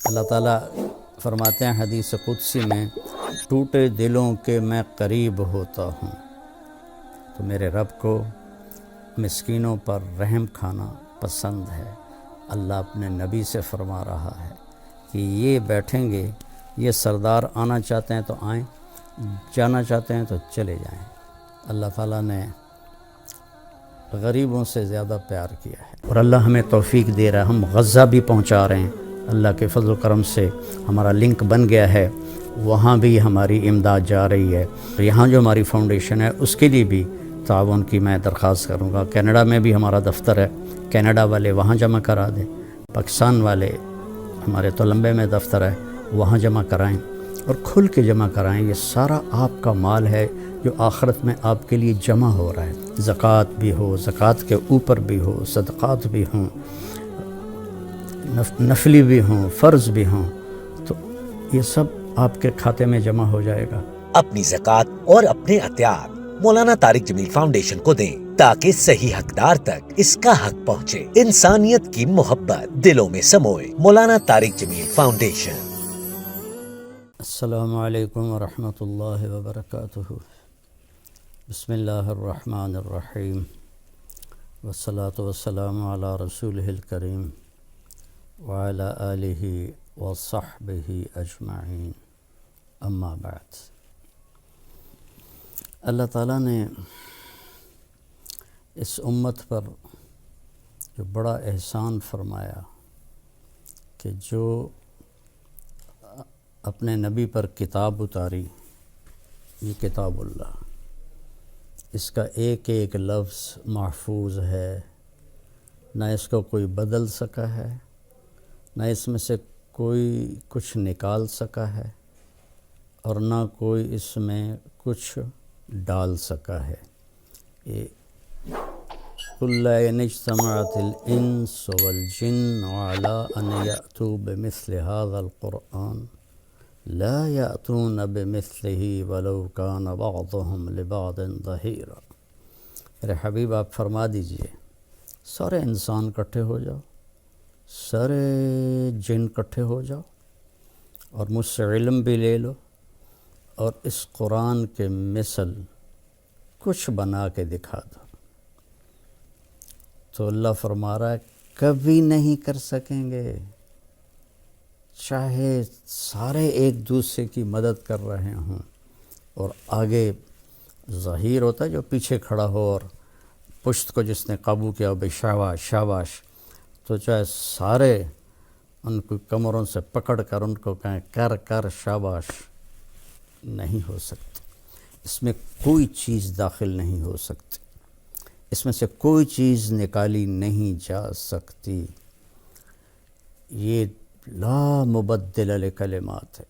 اللہ تعالیٰ فرماتے ہیں حدیث قدسی میں، ٹوٹے دلوں کے میں قریب ہوتا ہوں۔ تو میرے رب کو مسکینوں پر رحم کھانا پسند ہے۔ اللہ اپنے نبی سے فرما رہا ہے کہ یہ بیٹھیں گے، یہ سردار آنا چاہتے ہیں تو آئیں، جانا چاہتے ہیں تو چلے جائیں۔ اللہ تعالیٰ نے غریبوں سے زیادہ پیار کیا ہے، اور اللہ ہمیں توفیق دے رہا ہے۔ ہم غزہ بھی پہنچا رہے ہیں، اللہ کے فضل و کرم سے ہمارا لنک بن گیا ہے، وہاں بھی ہماری امداد جا رہی ہے۔ یہاں جو ہماری فاؤنڈیشن ہے اس کے لیے بھی تعاون کی میں درخواست کروں گا۔ کینیڈا میں بھی ہمارا دفتر ہے، کینیڈا والے وہاں جمع کرا دیں، پاکستان والے ہمارے تولمبے میں دفتر ہے وہاں جمع کرائیں، اور کھل کے جمع کرائیں۔ یہ سارا آپ کا مال ہے جو آخرت میں آپ کے لیے جمع ہو رہا ہے۔ زکوٰۃ بھی ہو، زکوٰۃ کے اوپر بھی ہو، صدقات بھی ہوں، نفلی بھی ہوں، فرض بھی ہوں، تو یہ سب آپ کے کھاتے میں جمع ہو جائے گا۔ اپنی زکوٰۃ اور اپنے عطیات مولانا طارق جمیل فاؤنڈیشن کو دیں تاکہ صحیح حقدار تک اس کا حق پہنچے۔ انسانیت کی محبت دلوں میں سموئے۔ مولانا طارق جمیل فاؤنڈیشن۔ السلام علیکم ورحمۃ اللہ وبرکاتہ۔ بسم اللہ الرحمن الرحیم، والصلاة والسلام علی رسولہ الکریم وعلی آلہ وصحبہ اجمعین، اما بعد۔ اللہ تعالیٰ نے اس امت پر جو بڑا احسان فرمایا کہ جو اپنے نبی پر کتاب اتاری، یہ کتاب اللہ، اس کا ایک ایک لفظ محفوظ ہے، نہ اس کو کوئی بدل سکا ہے، نہ اس میں سے کوئی کچھ نکال سکا ہے، اور نہ کوئی اس میں کچھ ڈال سکا ہے۔ قُلْ لَا اجْتَمَعَتِ الْإِنسُ وَالْجِنُّ عَلَىٰ أَنْ يَأْتُوا بِمِثْلِ هَذَا الْقُرْآنِ لَا يَأْتُونَ بِمِثْلِهِ وَلَوْ كَانَ بَعْضُهُمْ لِبَعْضٍ ظَهِيرًا۔ میرے حبیب آپ فرما دیجئے، سارے انسان اکٹھے ہو جاؤ، سارے جن اکٹھے ہو جاؤ، اور مجھ سے علم بھی لے لو، اور اس قرآن کے مثل کچھ بنا کے دکھا دو۔ تو اللہ فرما رہا ہے کبھی نہیں کر سکیں گے، چاہے سارے ایک دوسرے کی مدد کر رہے ہوں، اور آگے ظہیر ہوتا ہے جو پیچھے کھڑا ہو اور پشت کو جس نے قابو کیا ہو، بھئی شاباش شاباش، تو چاہے سارے ان کو کمروں سے پکڑ کر ان کو کہیں کر کر شاباش، نہیں ہو سکتی۔ اس میں کوئی چیز داخل نہیں ہو سکتی، اس میں سے کوئی چیز نکالی نہیں جا سکتی۔ یہ لا مبدل لکلمات ہے،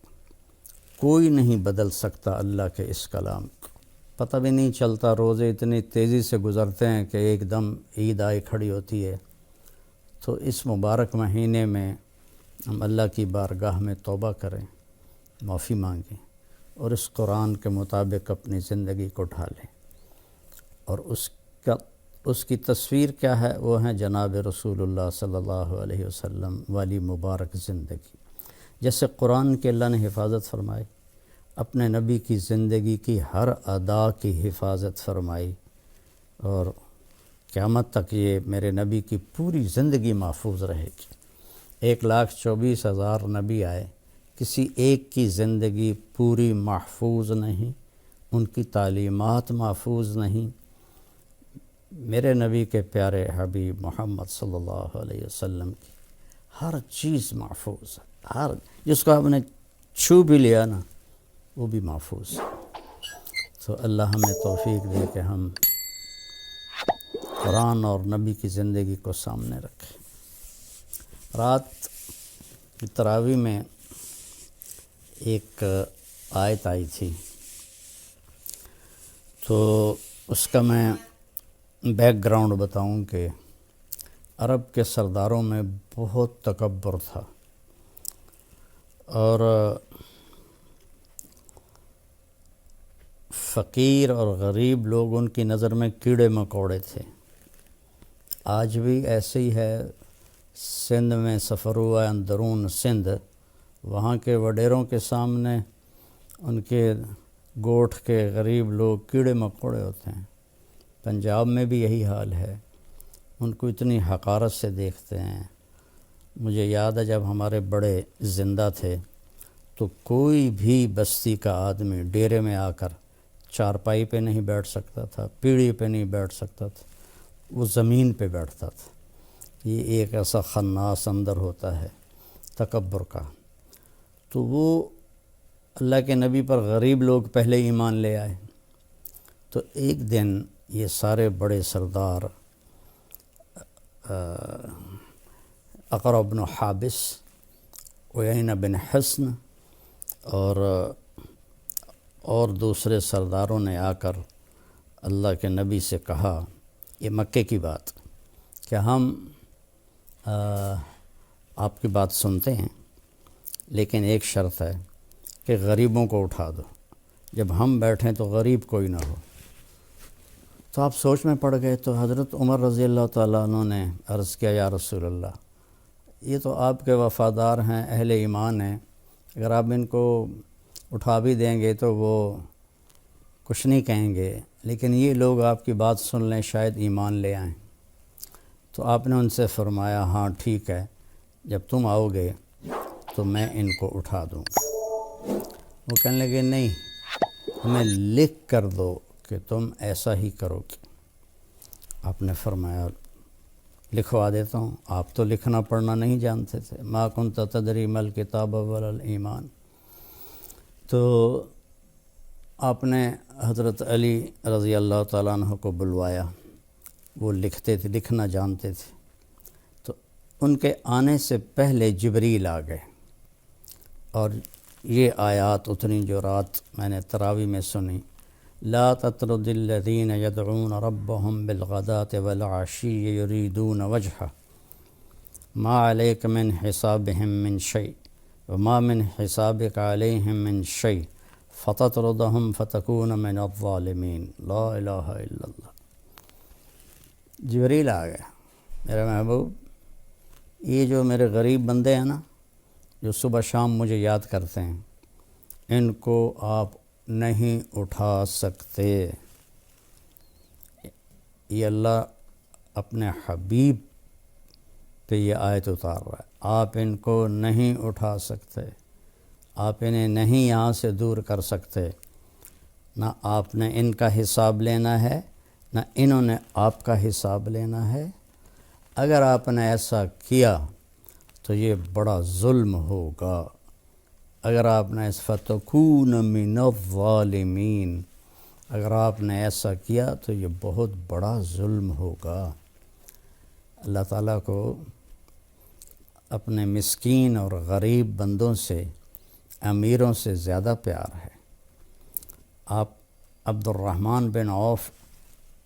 کوئی نہیں بدل سکتا اللہ کے اس کلام کو۔ پتہ بھی نہیں چلتا، روزے اتنی تیزی سے گزرتے ہیں کہ ایک دم عید آئی کھڑی ہوتی ہے۔ تو اس مبارک مہینے میں ہم اللہ کی بارگاہ میں توبہ کریں، معافی مانگیں، اور اس قرآن کے مطابق اپنی زندگی کو ڈھالیں۔ اور اس کی تصویر کیا ہے؟ وہ ہے جناب رسول اللہ صلی اللہ علیہ وسلم والی مبارک زندگی۔ جیسے قرآن کے اللہ نے حفاظت فرمائی، اپنے نبی کی زندگی کی ہر ادا کی حفاظت فرمائی، اور قیامت تک یہ میرے نبی کی پوری زندگی محفوظ رہے گی۔ 1,24,000 نبی آئے، کسی ایک کی زندگی پوری محفوظ نہیں، ان کی تعلیمات محفوظ نہیں۔ میرے نبی کے پیارے حبیب محمد صلی اللہ علیہ وسلم کی ہر چیز محفوظ ہے، ہر جس کو آپ نے چھو بھی لیا نا وہ بھی محفوظ ہے۔ تو اللہ ہمیں توفیق دے کہ ہم قرآن اور نبی کی زندگی کو سامنے رکھیں۔ رات کی تراویح میں ایک آیت آئی تھی، تو اس کا میں بیک گراؤنڈ بتاؤں کہ عرب کے سرداروں میں بہت تکبر تھا، اور فقیر اور غریب لوگ ان کی نظر میں کیڑے مکوڑے تھے۔ آج بھی ایسے ہی ہے۔ سندھ میں سفر ہوا ہے، اندرون سندھ، وہاں کے وڈیروں کے سامنے ان کے گوٹھ کے غریب لوگ کیڑے مکوڑے ہوتے ہیں۔ پنجاب میں بھی یہی حال ہے، ان کو اتنی حقارت سے دیکھتے ہیں۔ مجھے یاد ہے جب ہمارے بڑے زندہ تھے تو کوئی بھی بستی کا آدمی ڈیرے میں آ کر چارپائی پہ نہیں بیٹھ سکتا تھا، پیڑھی پہ نہیں بیٹھ سکتا تھا، وہ زمین پہ بیٹھتا تھا۔ یہ ایک ایسا خناس اندر ہوتا ہے تکبر کا۔ تو وہ اللہ کے نبی پر غریب لوگ پہلے ایمان لے آئے۔ تو ایک دن یہ سارے بڑے سردار اقرع بن حابس، عیینہ بن حصن اور دوسرے سرداروں نے آ کر اللہ کے نبی سے کہا، یہ مکے کی بات، کہ ہم آپ کی بات سنتے ہیں لیکن ایک شرط ہے کہ غریبوں کو اٹھا دو، جب ہم بیٹھیں تو غریب کوئی نہ ہو۔ تو آپ سوچ میں پڑ گئے۔ تو حضرت عمر رضی اللہ تعالیٰ عنہ نے عرض کیا، یا رسول اللہ، یہ تو آپ کے وفادار ہیں، اہل ایمان ہیں، اگر آپ ان کو اٹھا بھی دیں گے تو وہ کچھ نہیں کہیں گے، لیکن یہ لوگ آپ کی بات سن لیں شاید ایمان لے آئیں۔ تو آپ نے ان سے فرمایا، ہاں ٹھیک ہے، جب تم آؤ گے تو میں ان کو اٹھا دوں گا۔ وہ کہنے لگے، نہیں، ہمیں لکھ کر دو کہ تم ایسا ہی کرو گے۔ آپ نے فرمایا، لکھوا دیتا ہوں۔ آپ تو لکھنا پڑھنا نہیں جانتے تھے، ما کنت تدری ما الکتاب ولا الایمان۔ تو آپ نے حضرت علی رضی اللہ تعالیٰ عنہ کو بلوایا، وہ لکھتے تھے، لکھنا جانتے تھے۔ تو ان کے آنے سے پہلے جبریل آ گئے اور یہ آیات اتنی جو رات میں نے تراویح میں سنی، لا تطرد الذین یدعون ربهم بالغداة والعشی یریدون وجہہ ما علیک من حسابهم من شیء وما من حسابک علیہم من شیء فتطردهم فتکون من الظالمین۔ لا الہ الا اللہ۔ جبریل آ گیا، میرے محبوب، یہ جو میرے غریب بندے ہیں نا، جو صبح شام مجھے یاد کرتے ہیں، ان کو آپ نہیں اٹھا سکتے۔ یہ اللہ اپنے حبیب پہ یہ آیت اتار رہا ہے، آپ ان کو نہیں اٹھا سکتے، آپ انہیں نہیں یہاں سے دور کر سکتے۔ نہ آپ نے ان کا حساب لینا ہے، نہ انہوں نے آپ کا حساب لینا ہے۔ اگر آپ نے ایسا کیا تو یہ بڑا ظلم ہوگا۔ اگر آپ نے فتکون من الظالمین، اگر آپ نے ایسا کیا تو یہ بہت بڑا ظلم ہوگا۔ اللہ تعالیٰ کو اپنے مسکین اور غریب بندوں سے، امیروں سے زیادہ پیار ہے۔ آپ عبد الرحمن بن عوف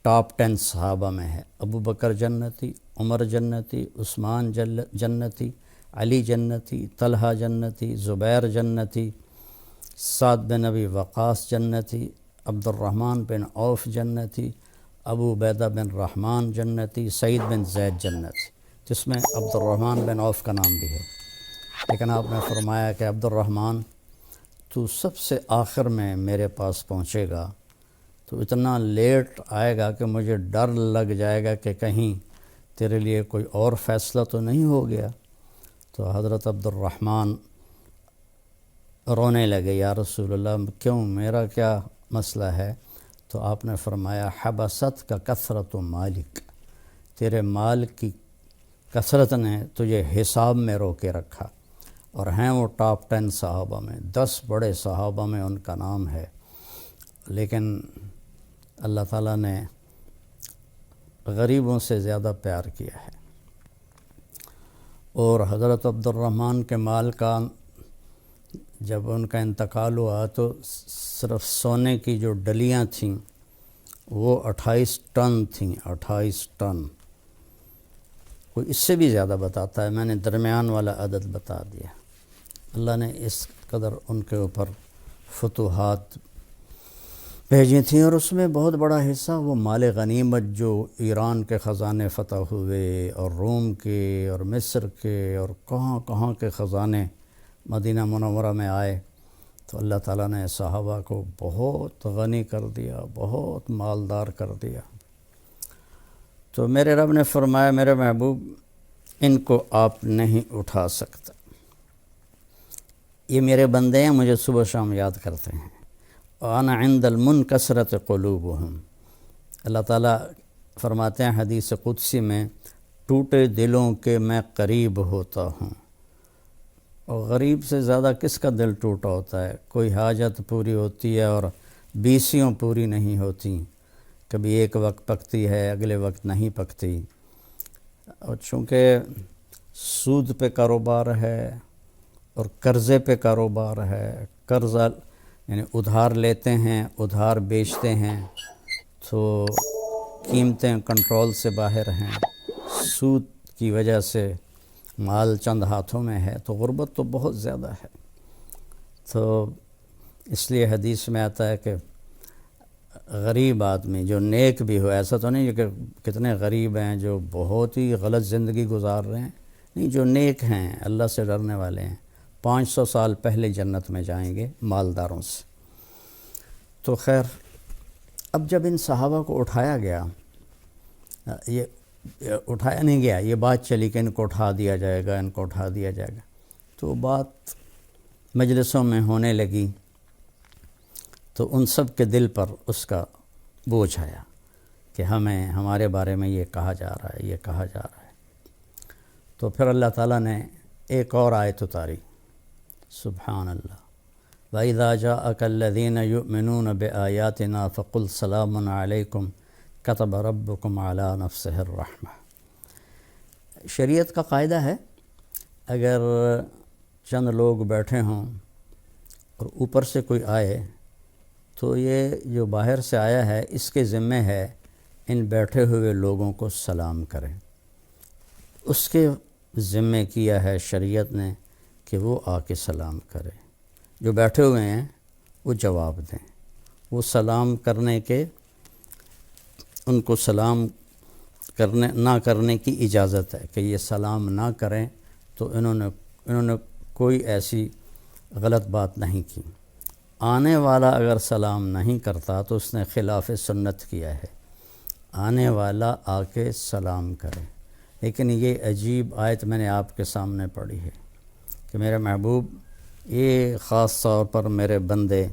ٹاپ 10 صحابہ میں ہے۔ ابو بکر جنتی، عمر جنتی، عثمان جنتی، علی جنتی، طلحہ جنتی، زبیر جنتی، سعد بن ابی وقاص جنتی، عبد الرحمن بن عوف جنتی، ابو عبیدہ بن رحمان جنتی، سعید بن زید جنتی، جس میں عبد الرحمن بن عوف کا نام بھی ہے۔ لیکن آپ نے فرمایا کہ عبد الرحمن، تو سب سے آخر میں میرے پاس پہنچے گا تو اتنا لیٹ آئے گا کہ مجھے ڈر لگ جائے گا کہ کہیں تیرے لیے کوئی اور فیصلہ تو نہیں ہو گیا۔ تو حضرت عبد الرحمن رونے لگے، یا رسول اللہ، کیوں، میرا کیا مسئلہ ہے؟ تو آپ نے فرمایا، حبست کا کثرت مالک، تیرے مال کی کثرت نے تجھے حساب میں روکے رکھا۔ اور ہیں وہ ٹاپ 10 صحابہ میں، 10 بڑے صحابہ میں ان کا نام ہے، لیکن اللہ تعالیٰ نے غریبوں سے زیادہ پیار کیا ہے۔ اور حضرت عبد الرحمن کے مال کا جب ان کا انتقال ہوا تو صرف سونے کی جو ڈلیاں تھیں وہ 28 ٹن تھیں، 28 ٹن۔ کوئی اس سے بھی زیادہ بتاتا ہے، میں نے درمیان والا عدد بتا دیا۔ اللہ نے اس قدر ان کے اوپر فتوحات بھیجی تھیں، اور اس میں بہت بڑا حصہ وہ مال غنیمت جو ایران کے خزانے فتح ہوئے، اور روم کے، اور مصر کے، اور کہاں کہاں کے خزانے مدینہ منورہ میں آئے تو اللہ تعالیٰ نے صحابہ کو بہت غنی کر دیا، بہت مالدار کر دیا۔ تو میرے رب نے فرمایا میرے محبوب ان کو آپ نہیں اٹھا سکتا، یہ میرے بندے ہیں، مجھے صبح شام یاد کرتے ہیں۔ وَأَنَا عِنْدَ الْمُنْكَسِرَةِ قُلُوبُهُمْ، اللہ تعالیٰ فرماتے ہیں حدیث قدسی میں، ٹوٹے دلوں کے میں قریب ہوتا ہوں۔ اور غریب سے زیادہ کس کا دل ٹوٹا ہوتا ہے؟ کوئی حاجت پوری ہوتی ہے اور بیسیوں پوری نہیں ہوتی، کبھی ایک وقت پکتی ہے اگلے وقت نہیں پکتی۔ اور چونکہ سود پہ کاروبار ہے اور قرضے پہ کاروبار ہے، قرضہ یعنی ادھار لیتے ہیں ادھار بیچتے ہیں، تو قیمتیں کنٹرول سے باہر ہیں، سود کی وجہ سے مال چند ہاتھوں میں ہے، تو غربت تو بہت زیادہ ہے۔ تو اس لیے حدیث میں آتا ہے کہ غریب آدمی جو نیک بھی ہو، ایسا تو نہیں کہ کتنے غریب ہیں جو بہت ہی غلط زندگی گزار رہے ہیں، نہیں، جو نیک ہیں اللہ سے ڈرنے والے ہیں 500 سال پہلے جنت میں جائیں گے مالداروں سے۔ تو خیر، اب جب ان صحابہ کو اٹھایا گیا، یہ اٹھایا نہیں گیا، یہ بات چلی کہ ان کو اٹھا دیا جائے گا، ان کو اٹھا دیا جائے گا، تو بات مجلسوں میں ہونے لگی، تو ان سب کے دل پر اس کا بوجھ آیا کہ ہمیں ہمارے بارے میں یہ کہا جا رہا ہے، یہ کہا جا رہا ہے۔ تو پھر اللہ تعالیٰ نے ایک اور آیت اتاری، سبحان اللہ، وَإِذَا جَاءَكَ الَّذِينَ يُؤْمِنُونَ بِآيَاتِنَا فَقُلْ سَلَامٌ عَلَيْكُمْ كَتَبَ رَبُّكُمْ عَلَى نَفْسِهِ الرَّحْمَةِ۔ شریعت کا قاعدہ ہے، اگر چند لوگ بیٹھے ہوں اور اوپر سے کوئی آئے تو یہ جو باہر سے آیا ہے اس کے ذمہ ہے ان بیٹھے ہوئے لوگوں کو سلام کریں، اس کے ذمہ کیا ہے شریعت نے کہ وہ آ کے سلام کرے، جو بیٹھے ہوئے ہیں وہ جواب دیں، وہ سلام کرنے کے، ان کو سلام کرنے نہ کرنے کی اجازت ہے کہ یہ سلام نہ کریں، تو انہوں نے کوئی ایسی غلط بات نہیں کی۔ آنے والا اگر سلام نہیں کرتا تو اس نے خلاف سنت کیا ہے، آنے والا آ کے سلام کرے۔ لیکن یہ عجیب آیت میں نے آپ کے سامنے پڑھی ہے کہ میرے محبوب، یہ خاص طور پر میرے بندے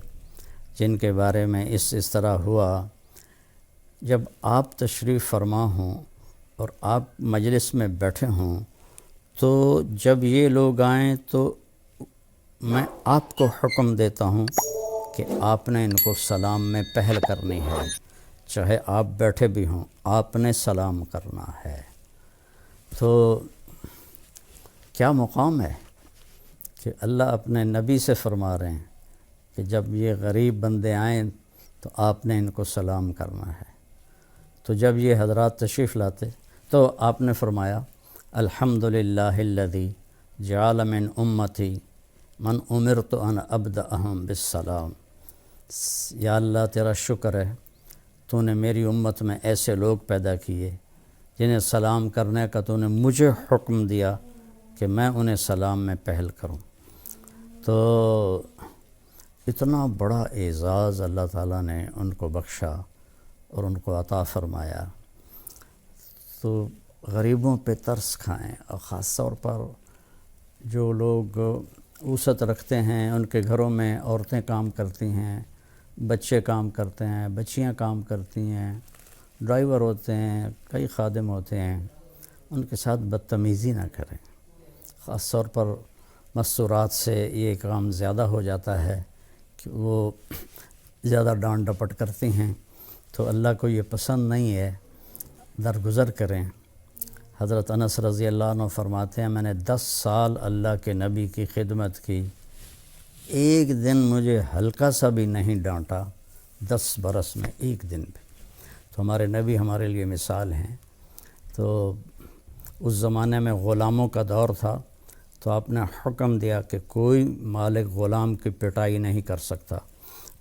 جن کے بارے میں اس طرح ہوا، جب آپ تشریف فرما ہوں اور آپ مجلس میں بیٹھے ہوں، تو جب یہ لوگ آئیں تو میں آپ کو حکم دیتا ہوں کہ آپ نے ان کو سلام میں پہل کرنی ہے، چاہے آپ بیٹھے بھی ہوں آپ نے سلام کرنا ہے۔ تو کیا مقام ہے کہ اللہ اپنے نبی سے فرما رہے ہیں کہ جب یہ غریب بندے آئیں تو آپ نے ان کو سلام کرنا ہے۔ تو جب یہ حضرات تشریف لاتے تو آپ نے فرمایا، الحمدللہ الذی جعل من امتی من امرت ان ابدأہم بالسلام، یا اللہ تیرا شکر ہے، تو نے میری امت میں ایسے لوگ پیدا کیے جنہیں سلام کرنے کا تو نے مجھے حکم دیا کہ میں انہیں سلام میں پہل کروں۔ تو اتنا بڑا اعزاز اللہ تعالیٰ نے ان کو بخشا اور ان کو عطا فرمایا۔ تو غریبوں پہ ترس کھائیں، اور خاص طور پر جو لوگ وسعت رکھتے ہیں، ان کے گھروں میں عورتیں کام کرتی ہیں، بچے کام کرتے ہیں، بچیاں کام کرتی ہیں، ڈرائیور ہوتے ہیں، کئی خادم ہوتے ہیں، ان کے ساتھ بدتمیزی نہ کریں۔ خاص طور پر مستورات سے یہ کام زیادہ ہو جاتا ہے کہ وہ زیادہ ڈانٹ ڈپٹ کرتی ہیں، تو اللہ کو یہ پسند نہیں ہے، درگزر کریں۔ حضرت انس رضی اللہ عنہ فرماتے ہیں، میں نے 10 سال اللہ کے نبی کی خدمت کی، ایک دن مجھے ہلکا سا بھی نہیں ڈانٹا، 10 برس میں ایک دن بھی۔ تو ہمارے نبی ہمارے لیے مثال ہیں۔ تو اس زمانے میں غلاموں کا دور تھا، تو آپ نے حکم دیا کہ کوئی مالک غلام کی پٹائی نہیں کر سکتا،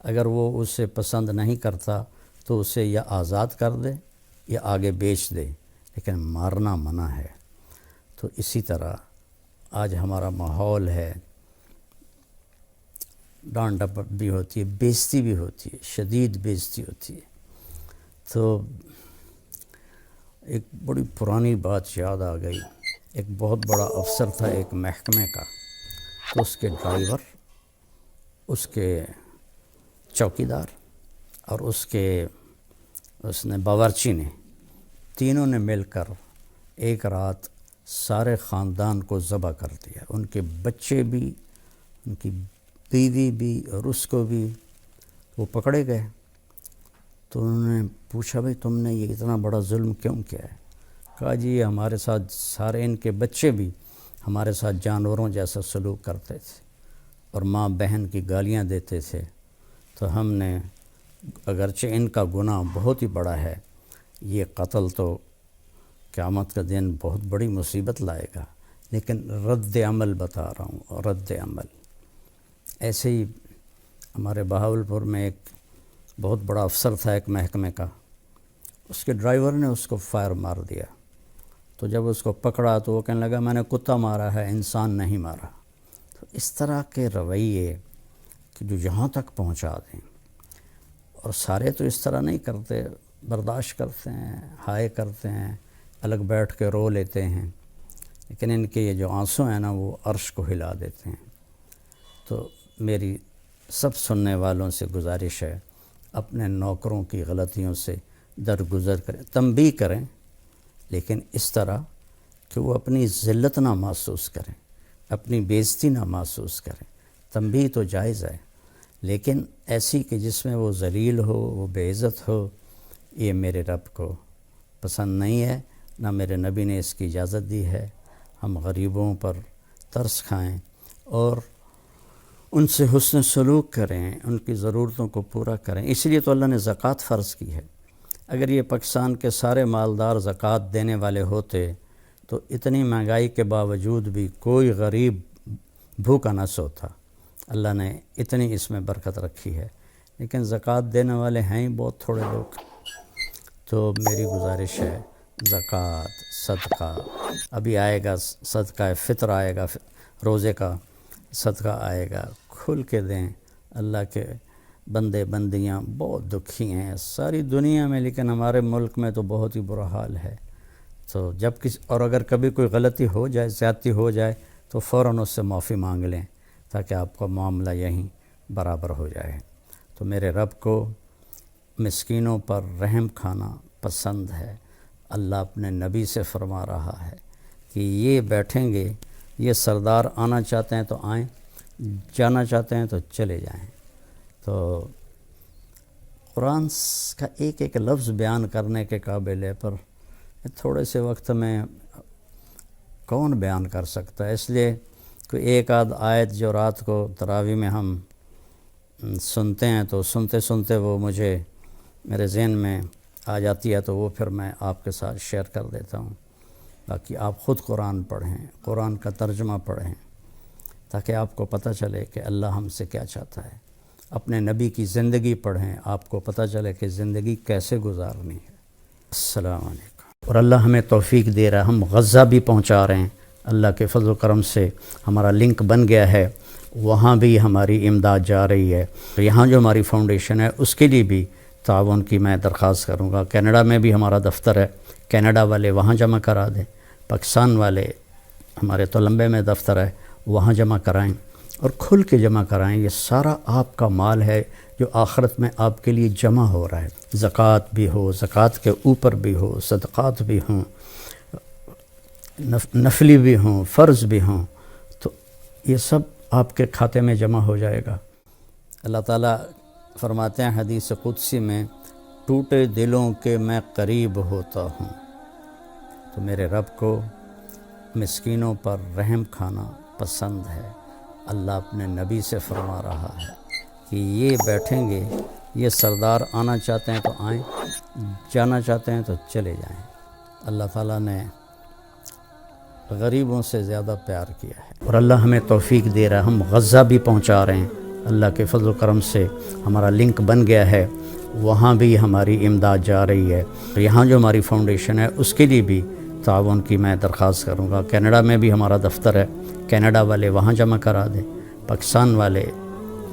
اگر وہ اسے پسند نہیں کرتا تو اسے یا آزاد کر دے یا آگے بیچ دے، لیکن مارنا منع ہے۔ تو اسی طرح آج ہمارا ماحول ہے ڈانٹ ڈپٹ بھی ہوتی ہے، بےزتی بھی ہوتی ہے، شدید بےزتی ہوتی ہے۔ تو ایک بڑی پرانی بات یاد آ گئی، ایک بہت بڑا افسر تھا ایک محکمے کا، تو اس کے ڈرائیور، اس کے چوکیدار اور اس نے باورچی نے، تینوں نے مل کر ایک رات سارے خاندان کو ذبح کر دیا، ان کے بچے بھی، ان کی بیوی بھی اور اس کو بھی۔ وہ پکڑے گئے تو انہوں نے پوچھا بھئی تم نے یہ اتنا بڑا ظلم کیوں کیا ہے؟ کہا جی یہ ہمارے ساتھ سارے، ان کے بچے بھی ہمارے ساتھ جانوروں جیسا سلوک کرتے تھے اور ماں بہن کی گالیاں دیتے تھے، تو ہم نے، اگرچہ ان کا گناہ بہت ہی بڑا ہے، یہ قتل تو قیامت کا دن بہت بڑی مصیبت لائے گا، لیکن رد عمل بتا رہا ہوں، رد عمل۔ ایسے ہی ہمارے بہاولپور میں ایک بہت بڑا افسر تھا ایک محکمے کا، اس کے ڈرائیور نے اس کو فائر مار دیا، تو جب اس کو پکڑا تو وہ کہنے لگا میں نے کتا مارا ہے، انسان نہیں مارا۔ تو اس طرح کے رویے کہ جو یہاں تک پہنچا دیں، اور سارے تو اس طرح نہیں کرتے، برداشت کرتے ہیں، ہائے کرتے ہیں، الگ بیٹھ کے رو لیتے ہیں، لیکن ان کے یہ جو آنسو ہیں نا وہ عرش کو ہلا دیتے ہیں۔ تو میری سب سننے والوں سے گزارش ہے، اپنے نوکروں کی غلطیوں سے درگزر کریں، تنبیہ کریں، لیکن اس طرح کہ وہ اپنی ذلت نہ محسوس کریں، اپنی بےزتی نہ محسوس کریں۔ تنبیہ تو جائز ہے، لیکن ایسی کہ جس میں وہ ذلیل ہو، وہ بے عزت ہو، یہ میرے رب کو پسند نہیں ہے، نہ میرے نبی نے اس کی اجازت دی ہے۔ ہم غریبوں پر ترس کھائیں اور ان سے حسن سلوک کریں، ان کی ضرورتوں کو پورا کریں۔ اس لیے تو اللہ نے زکوٰۃ فرض کی ہے۔ اگر یہ پاکستان کے سارے مالدار زکوٰۃ دینے والے ہوتے تو اتنی مہنگائی کے باوجود بھی کوئی غریب بھوکا نہ سوتا۔ اللہ نے اتنی اس میں برکت رکھی ہے، لیکن زکوٰۃ دینے والے ہیں ہی بہت تھوڑے لوگ۔ تو میری گزارش ہے، زکوٰۃ، صدقہ، ابھی آئے گا صدقہ فطر، آئے گا روزے کا صدقہ آئے گا، کھل کے دیں۔ اللہ کے بندے بندیاں بہت دکھی ہیں ساری دنیا میں، لیکن ہمارے ملک میں تو بہت ہی برا حال ہے۔ تو جب اور اگر کبھی کوئی غلطی ہو جائے، زیادتی ہو جائے، تو فوراً اس سے معافی مانگ لیں تاکہ آپ کا معاملہ یہیں برابر ہو جائے۔ تو میرے رب کو مسکینوں پر رحم کھانا پسند ہے۔ اللہ اپنے نبی سے فرما رہا ہے کہ یہ بیٹھیں گے، یہ سردار آنا چاہتے ہیں تو آئیں، جانا چاہتے ہیں تو چلے جائیں۔ تو قرآن کا ایک ایک لفظ بیان کرنے کے قابل ہے، پر تھوڑے سے وقت میں کون بیان کر سکتا ہے، اس لیے کوئی ایک آدھ آیت جو رات کو تراویح میں ہم سنتے ہیں تو سنتے سنتے وہ مجھے میرے ذہن میں آ جاتی ہے، تو وہ پھر میں آپ کے ساتھ شیئر کر دیتا ہوں، تاکہ آپ خود قرآن پڑھیں، قرآن کا ترجمہ پڑھیں، تاکہ آپ کو پتہ چلے کہ اللہ ہم سے کیا چاہتا ہے۔ اپنے نبی کی زندگی پڑھیں، آپ کو پتہ چلے کہ زندگی کیسے گزارنی ہے۔ السلام علیکم۔ اور اللہ ہمیں توفیق دے رہا ہے، ہم غزہ بھی پہنچا رہے ہیں، اللہ کے فضل و کرم سے ہمارا لنک بن گیا ہے، وہاں بھی ہماری امداد جا رہی ہے۔ یہاں جو ہماری فاؤنڈیشن ہے اس کے لیے بھی تعاون کی میں درخواست کروں گا۔ کینیڈا میں بھی ہمارا دفتر ہے، کینیڈا والے وہاں جمع کرا دیں، پاکستان والے ہمارے تولمبے میں دفتر ہے وہاں جمع کرائیں، اور کھل کے جمع کرائیں۔ یہ سارا آپ کا مال ہے جو آخرت میں آپ کے لیے جمع ہو رہا ہے۔ زکوٰۃ بھی ہو، زکوٰۃ کے اوپر بھی ہو، صدقات بھی ہوں، نفلی بھی ہوں، فرض بھی ہوں، تو یہ سب آپ کے کھاتے میں جمع ہو جائے گا۔ اللہ تعالیٰ فرماتے ہیں حدیث قدسی میں، ٹوٹے دلوں کے میں قریب ہوتا ہوں۔ تو میرے رب کو مسکینوں پر رحم کھانا پسند ہے۔ اللہ اپنے نبی سے فرما رہا ہے کہ یہ بیٹھیں گے، یہ سردار آنا چاہتے ہیں تو آئیں، جانا چاہتے ہیں تو چلے جائیں۔ اللہ تعالیٰ نے غریبوں سے زیادہ پیار کیا ہے، اور اللہ ہمیں توفیق دے رہا ہے، ہم غزہ بھی پہنچا رہے ہیں۔ اللہ کے فضل و کرم سے ہمارا لنک بن گیا ہے، وہاں بھی ہماری امداد جا رہی ہے۔ یہاں جو ہماری فاؤنڈیشن ہے اس کے لیے بھی تعاون کی میں درخواست کروں گا۔ کینیڈا میں بھی ہمارا دفتر ہے، کینیڈا والے وہاں جمع کرا دیں، پاکستان والے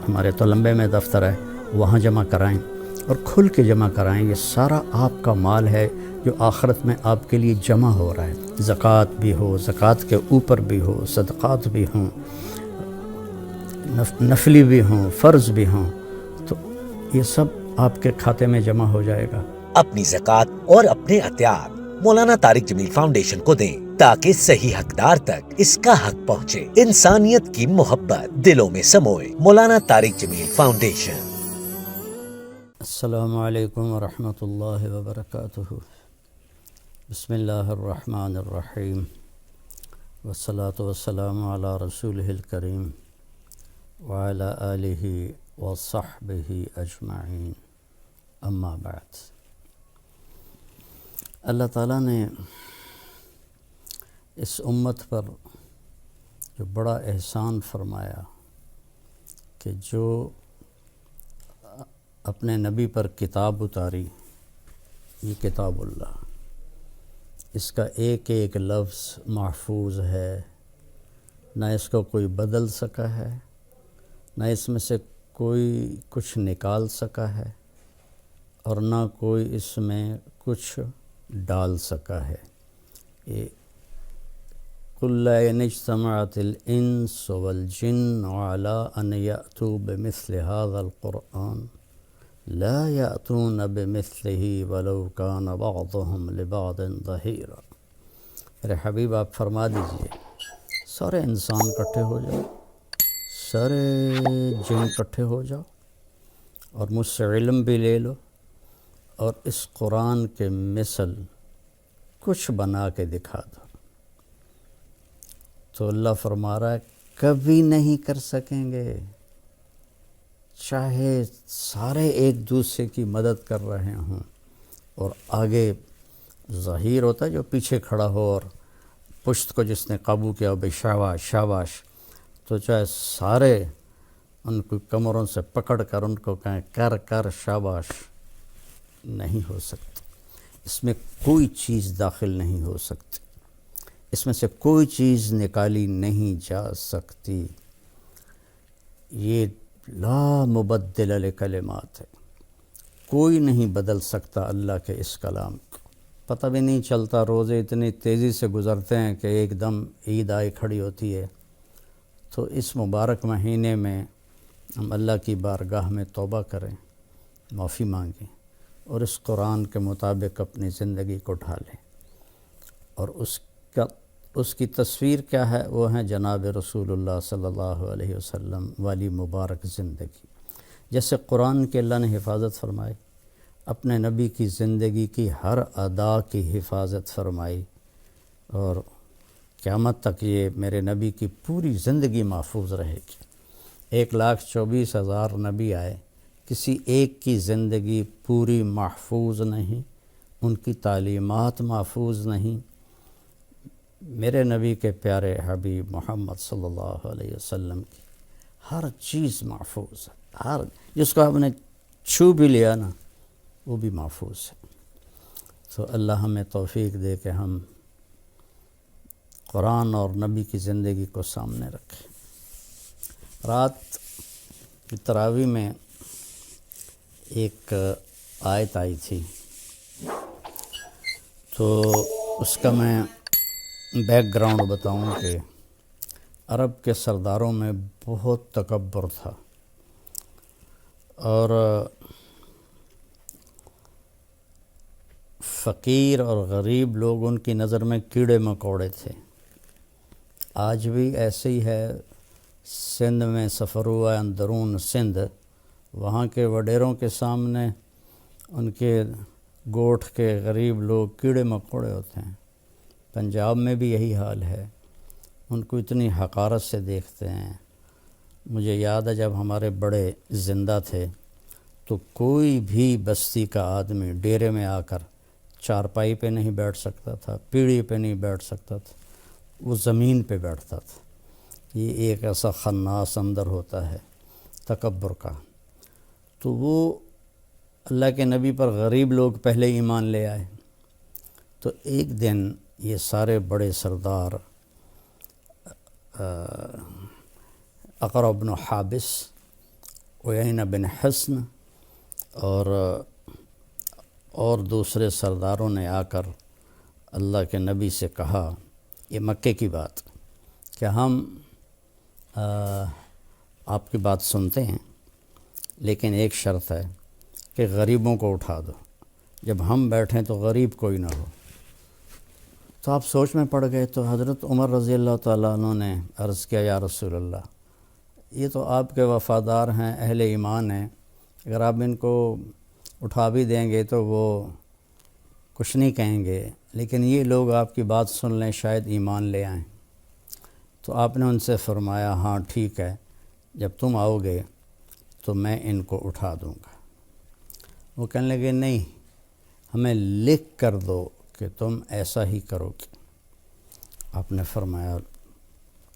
ہمارے تلمبے میں دفتر ہے، وہاں جمع کرائیں اور کھل کے جمع کرائیں۔ یہ سارا آپ کا مال ہے جو آخرت میں آپ کے لیے جمع ہو رہا ہے، زکوٰۃ بھی ہو، زکوٰۃ کے اوپر بھی ہو، صدقات بھی ہوں، نفلی بھی ہوں، فرض بھی ہوں، تو یہ سب آپ کے کھاتے میں جمع ہو جائے گا۔ اپنی زکوٰۃ اور اپنے عطیات مولانا طارق جمیل فاؤنڈیشن کو دیں تاکہ صحیح حقدار تک اس کا حق پہنچے۔ انسانیت کی محبت دلوں میں سموئے۔ مولانا طارق جمیل فاؤنڈیشن۔ السلام علیکم ورحمۃ اللہ وبرکاتہ۔ بسم اللہ الرحمن الرحیم، والصلاة والسلام علی رسولہ الکریم وعلی آلہ وصحبہ اجمعین، اما بعد۔ اللہ تعالیٰ نے اس امت پر جو بڑا احسان فرمایا کہ جو اپنے نبی پر کتاب اتاری، یہ کتاب اللہ، اس کا ایک ایک لفظ محفوظ ہے، نہ اس کو کوئی بدل سکا ہے، نہ اس میں سے کوئی کچھ نکال سکا ہے، اور نہ کوئی اس میں کچھ ڈال سکا ہے۔ یہ قُلْ لَا إِنِ اجْتَمَعَتِ الْإِنسُ وَالْجِنُّ عَلَىٰ أَنْ يَأْتُوا بِمِثْلِ هَذَا الْقُرْآنِ لَا يَأْتُونَ بِمِثْلِهِ وَلَوْ كَانَ بَعْضُهُمْ لِبَعْضٍ ظَهِيرًا۔ میرے حبیب آپ فرما دیجئے، سارے انسان اکٹھے ہو جاؤ، سارے جن اکٹھے ہو جاؤ اور مجھ سے علم بھی لے لو، اور اس قرآن کے مثل کچھ بنا کے دکھا دو۔ تو اللہ فرما رہا ہے کبھی نہیں کر سکیں گے، چاہے سارے ایک دوسرے کی مدد کر رہے ہوں، اور آگے ظہیر ہوتا ہے جو پیچھے کھڑا ہو، اور پشت کو جس نے قابو کیا وہ شاباش شاباش، تو چاہے سارے ان کو کمروں سے پکڑ کر ان کو کہیں کر کر شاباش، نہیں ہو سکتی۔ اس میں کوئی چیز داخل نہیں ہو سکتی، اس میں سے کوئی چیز نکالی نہیں جا سکتی۔ یہ لا مبدل لکلمات ہے، کوئی نہیں بدل سکتا اللہ کے اس کلام کو۔ پتہ بھی نہیں چلتا، روزے اتنی تیزی سے گزرتے ہیں کہ ایک دم عید آئی کھڑی ہوتی ہے۔ تو اس مبارک مہینے میں ہم اللہ کی بارگاہ میں توبہ کریں، معافی مانگیں، اور اس قرآن کے مطابق اپنی زندگی کو ڈھالیں۔ اور اس کی تصویر کیا ہے؟ وہ ہیں جناب رسول اللہ صلی اللہ علیہ وسلم والی مبارک زندگی۔ جیسے قرآن کے اللہ نے حفاظت فرمائی، اپنے نبی کی زندگی کی ہر ادا کی حفاظت فرمائی، اور قیامت تک یہ میرے نبی کی پوری زندگی محفوظ رہے گی۔ 1,24,000 نبی آئے، کسی ایک کی زندگی پوری محفوظ نہیں، ان کی تعلیمات محفوظ نہیں۔ میرے نبی کے پیارے حبیب محمد صلی اللہ علیہ وسلم کی ہر چیز محفوظ ہے، ہر جس کو آپ نے چھو بھی لیا نا وہ بھی محفوظ ہے۔ تو اللہ ہمیں توفیق دے کہ ہم قرآن اور نبی کی زندگی کو سامنے رکھیں۔ رات کی تراویح میں ایک آیت آئی تھی، تو اس کا میں بیک گراؤنڈ بتاؤں کہ عرب کے سرداروں میں بہت تکبر تھا، اور فقیر اور غریب لوگ ان کی نظر میں کیڑے مکوڑے تھے۔ آج بھی ایسے ہی ہے۔ سندھ میں سفر ہوا ہے، اندرون سندھ، وہاں کے وڈیروں کے سامنے ان کے گوٹھ کے غریب لوگ کیڑے مکوڑے ہوتے ہیں۔ پنجاب میں بھی یہی حال ہے، ان کو اتنی حقارت سے دیکھتے ہیں۔ مجھے یاد ہے جب ہمارے بڑے زندہ تھے تو کوئی بھی بستی کا آدمی ڈیرے میں آ کر چارپائی پہ نہیں بیٹھ سکتا تھا، پیڑھی پہ نہیں بیٹھ سکتا تھا، وہ زمین پہ بیٹھتا تھا۔ یہ ایک ایسا خناس اندر ہوتا ہے تکبر کا۔ تو وہ اللہ کے نبی پر غریب لوگ پہلے ایمان لے آئے۔ تو ایک دن یہ سارے بڑے سردار اقرع بن حابس عیینہ بن حصن اور دوسرے سرداروں نے آ کر اللہ کے نبی سے کہا، یہ مکے کی بات، کہ ہم آپ کی بات سنتے ہیں لیکن ایک شرط ہے کہ غریبوں کو اٹھا دو، جب ہم بیٹھیں تو غریب کوئی نہ ہو۔ تو آپ سوچ میں پڑ گئے، تو حضرت عمر رضی اللہ تعالیٰ عنہ نے عرض کیا، یا رسول اللہ، یہ تو آپ کے وفادار ہیں، اہل ایمان ہیں، اگر آپ ان کو اٹھا بھی دیں گے تو وہ کچھ نہیں کہیں گے، لیکن یہ لوگ آپ کی بات سن لیں شاید ایمان لے آئیں۔ تو آپ نے ان سے فرمایا، ہاں ٹھیک ہے، جب تم آؤ گے تو میں ان کو اٹھا دوں گا۔ وہ کہنے لگے، نہیں، ہمیں لکھ کر دو کہ تم ایسا ہی کرو گے۔ آپ نے فرمایا،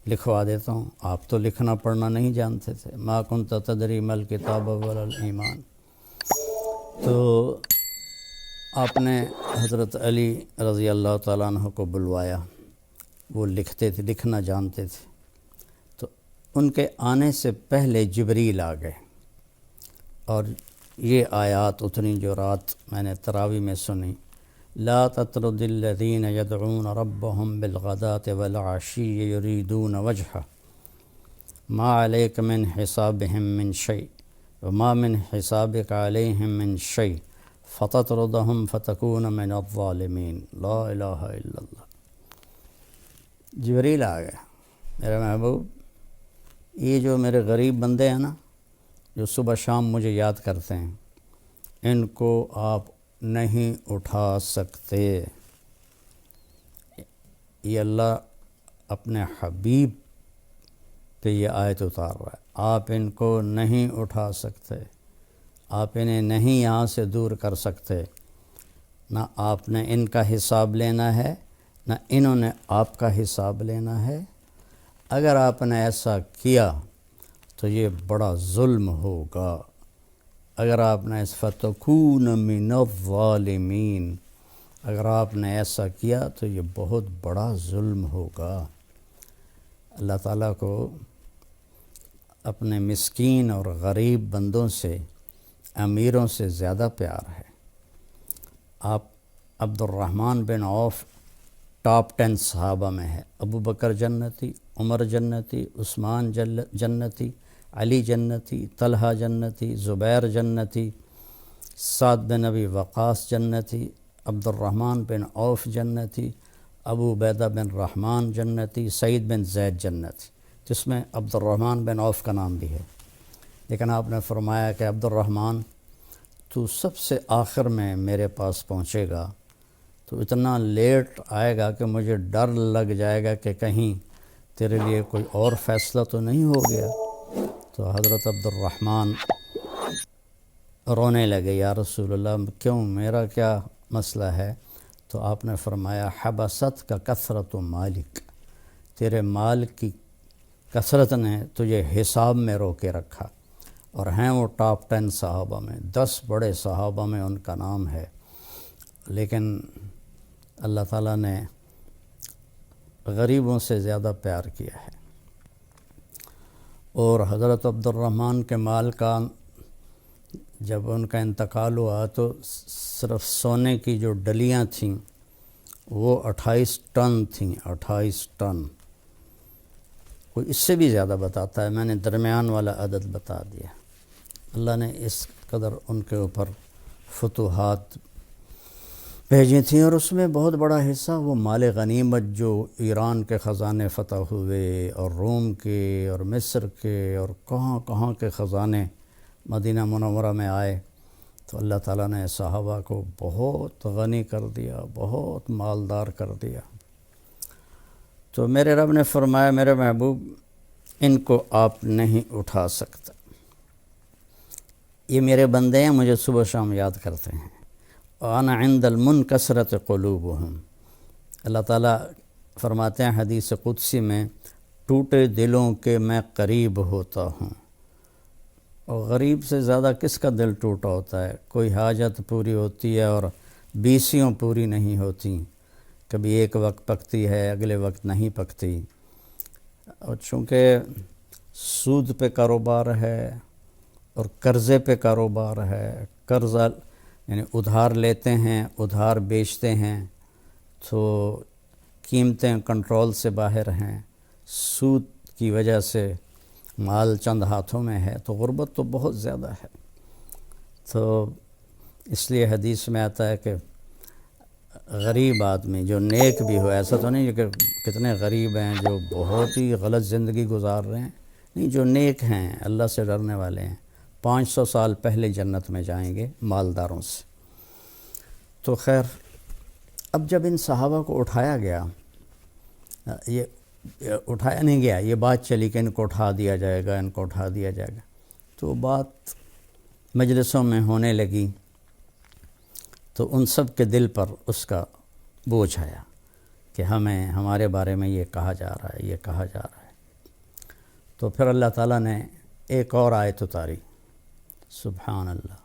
لکھوا دیتا ہوں۔ آپ تو لکھنا پڑھنا نہیں جانتے تھے، ما کنت تدری ما الکتاب ولا الایمان۔ تو آپ نے حضرت علی رضی اللہ تعالیٰ عنہ کو بلوایا، وہ لکھتے تھے، لکھنا جانتے تھے۔ تو ان کے آنے سے پہلے جبریل آ گئے اور یہ آیات اتنی جو رات میں نے تراویح میں سنی، لا تطرد الذین یدعون ربهم بالغداة والعشی یریدون وجہہ ما علیک من حسابهم من شیء وما من حسابک علیہم من شیء فتطردهم فتکون من الظالمین۔ لا الہ الا اللہ۔ جبریل آ گیا، میرے محبوب، یہ جو میرے غریب بندے ہیں نا، جو صبح شام مجھے یاد کرتے ہیں، ان کو آپ نہیں اٹھا سکتے۔ یہ اللہ اپنے حبیب پہ یہ آیت اتار رہا ہے، آپ ان کو نہیں اٹھا سکتے، آپ انہیں نہیں یہاں سے دور کر سکتے، نہ آپ نے ان کا حساب لینا ہے نہ انہوں نے آپ کا حساب لینا ہے۔ اگر آپ نے ایسا کیا تو یہ بڑا ظلم ہوگا، اگر آپ نے فَتَكُونَ مِنَ الظَّالِمِينَ، اگر آپ نے ایسا کیا تو یہ بہت بڑا ظلم ہوگا۔ اللہ تعالیٰ کو اپنے مسکین اور غریب بندوں سے، امیروں سے زیادہ پیار ہے۔ آپ عبد الرحمن بن عوف ٹاپ 10 صحابہ میں ہے، ابو بکر جنتی، عمر جنتی، عثمان جنتی، علی جنتی، طلحہ جنتی، زبیر جنتی، سعد بن ابی وقاص جنتی، عبد الرحمن بن عوف جنتی، ابو عبیدہ بن رحمان جنتی، سعید بن زید جنتی، جس میں عبد الرحمن بن عوف کا نام بھی ہے۔ لیکن آپ نے فرمایا کہ عبد الرحمن، تو سب سے آخر میں میرے پاس پہنچے گا تو اتنا لیٹ آئے گا کہ مجھے ڈر لگ جائے گا کہ کہیں تیرے لیے کوئی اور فیصلہ تو نہیں ہو گیا۔ تو حضرت عبد الرحمن رونے لگے، یا رسول اللہ، کیوں، میرا کیا مسئلہ ہے؟ تو آپ نے فرمایا، حبست کا کثرت مالک، تیرے مال کی کثرت نے تجھے حساب میں رو کے رکھا۔ اور ہیں وہ ٹاپ 10 صحابہ میں، 10 بڑے صحابہ میں ان کا نام ہے، لیکن اللہ تعالیٰ نے غریبوں سے زیادہ پیار کیا ہے۔ اور حضرت عبد الرحمن کے مال کا جب ان کا انتقال ہوا تو صرف سونے کی جو ڈلیاں تھیں وہ 28 ٹن تھیں، 28 ٹن۔ کوئی اس سے بھی زیادہ بتاتا ہے، میں نے درمیان والا عدد بتا دیا۔ اللہ نے اس قدر ان کے اوپر فتوحات بھیجی تھیں، اور اس میں بہت بڑا حصہ وہ مال غنیمت جو ایران کے خزانے فتح ہوئے اور روم کے اور مصر کے اور کہاں کہاں کے خزانے مدینہ منورہ میں آئے، تو اللہ تعالیٰ نے صحابہ کو بہت غنی کر دیا، بہت مالدار کر دیا۔ تو میرے رب نے فرمایا، میرے محبوب، ان کو آپ نہیں اٹھا سکتے، یہ میرے بندے ہیں، مجھے صبح شام یاد کرتے ہیں۔ وَأَنَا عِنْدَ الْمُنْكَسِرَةِ قُلُوبُهُمْ، اللہ تعالیٰ فرماتے ہیں حدیث قدسی میں، ٹوٹے دلوں کے میں قریب ہوتا ہوں۔ اور غریب سے زیادہ کس کا دل ٹوٹا ہوتا ہے؟ کوئی حاجت پوری ہوتی ہے اور 20 پوری نہیں ہوتی، کبھی ایک وقت پکتی ہے، اگلے وقت نہیں پکتی۔ اور چونکہ سود پہ کاروبار ہے اور قرضے پہ کاروبار ہے، قرضہ یعنی ادھار لیتے ہیں، ادھار بیچتے ہیں، تو قیمتیں کنٹرول سے باہر ہیں، سود کی وجہ سے مال چند ہاتھوں میں ہے، تو غربت تو بہت زیادہ ہے۔ تو اس لیے حدیث میں آتا ہے کہ غریب آدمی جو نیک بھی ہو، ایسا تو نہیں کہ کتنے غریب ہیں جو بہت ہی غلط زندگی گزار رہے ہیں، نہیں، جو نیک ہیں، اللہ سے ڈرنے والے ہیں، 500 سال پہلے جنت میں جائیں گے مالداروں سے۔ تو خیر، اب جب ان صحابہ کو اٹھایا گیا، یہ اٹھایا نہیں گیا، یہ بات چلی کہ ان کو اٹھا دیا جائے گا، ان کو اٹھا دیا جائے گا، تو بات مجلسوں میں ہونے لگی، تو ان سب کے دل پر اس کا بوجھ آیا کہ ہمارے بارے میں یہ کہا جا رہا ہے، یہ کہا جا رہا ہے۔ تو پھر اللہ تعالیٰ نے ایک اور آیت اتاری، سبحان اللہ،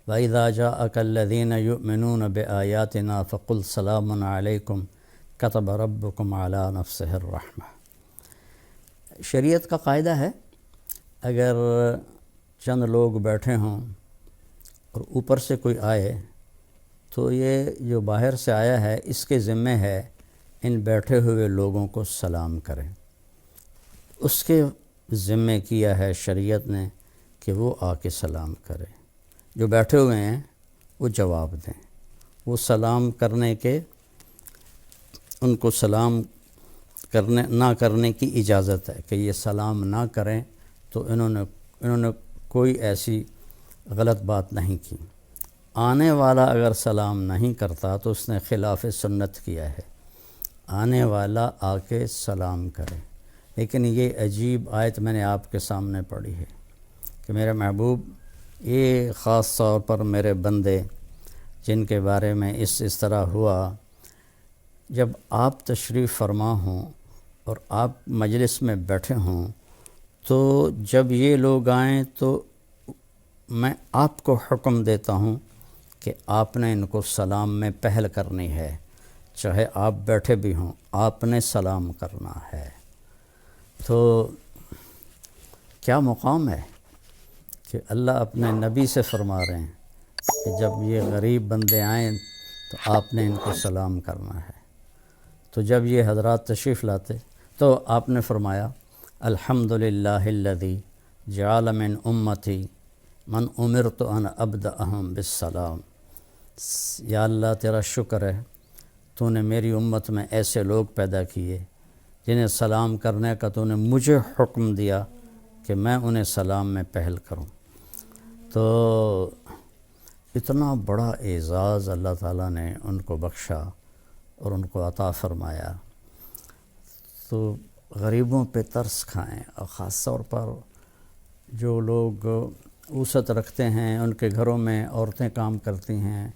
وَإِذَا جَاءَكَ الَّذِينَ يُؤْمِنُونَ بِآيَاتِنَا فَقُلْ سَلَامٌ عَلَيْكُمْ كَتَبَ رَبُّكُمْ عَلَى نَفْسِهِ الرَّحْمَةِ۔ شریعت کا قاعدہ ہے، اگر چند لوگ بیٹھے ہوں اور اوپر سے کوئی آئے، تو یہ جو باہر سے آیا ہے اس کے ذمہ ہے ان بیٹھے ہوئے لوگوں کو سلام کریں، اس کے ذمہ کیا ہے شریعت نے کہ وہ آ کے سلام کرے، جو بیٹھے ہوئے ہیں وہ جواب دیں، وہ سلام کرنے کے، ان کو سلام نہ کرنے کی اجازت ہے کہ یہ سلام نہ کریں، تو انہوں نے کوئی ایسی غلط بات نہیں کی۔ آنے والا اگر سلام نہیں کرتا تو اس نے خلاف سنت کیا ہے، آنے والا آ کے سلام کرے۔ لیکن یہ عجیب آیت میں نے آپ کے سامنے پڑھی ہے کہ میرے محبوب، یہ خاص طور پر میرے بندے جن کے بارے میں اس طرح ہوا، جب آپ تشریف فرما ہوں اور آپ مجلس میں بیٹھے ہوں، تو جب یہ لوگ آئیں تو میں آپ کو حکم دیتا ہوں کہ آپ نے ان کو سلام میں پہل کرنی ہے، چاہے آپ بیٹھے بھی ہوں، آپ نے سلام کرنا ہے۔ تو کیا مقام ہے کہ اللہ اپنے نبی سے فرما رہے ہیں کہ جب یہ غریب بندے آئیں تو آپ نے ان کو سلام کرنا ہے۔ تو جب یہ حضرات تشریف لاتے تو آپ نے فرمایا، الحمدللہ الذی جعل من امتی من امرت ان ابدأہم بالسلام۔ یا اللہ تیرا شکر ہے، تو نے میری امت میں ایسے لوگ پیدا کیے جنہیں سلام کرنے کا تو نے مجھے حکم دیا کہ میں انہیں سلام میں پہل کروں۔ تو اتنا بڑا اعزاز اللہ تعالیٰ نے ان کو بخشا اور ان کو عطا فرمایا۔ تو غریبوں پہ ترس کھائیں، اور خاص طور پر جو لوگ وسعت رکھتے ہیں، ان کے گھروں میں عورتیں کام کرتی ہیں،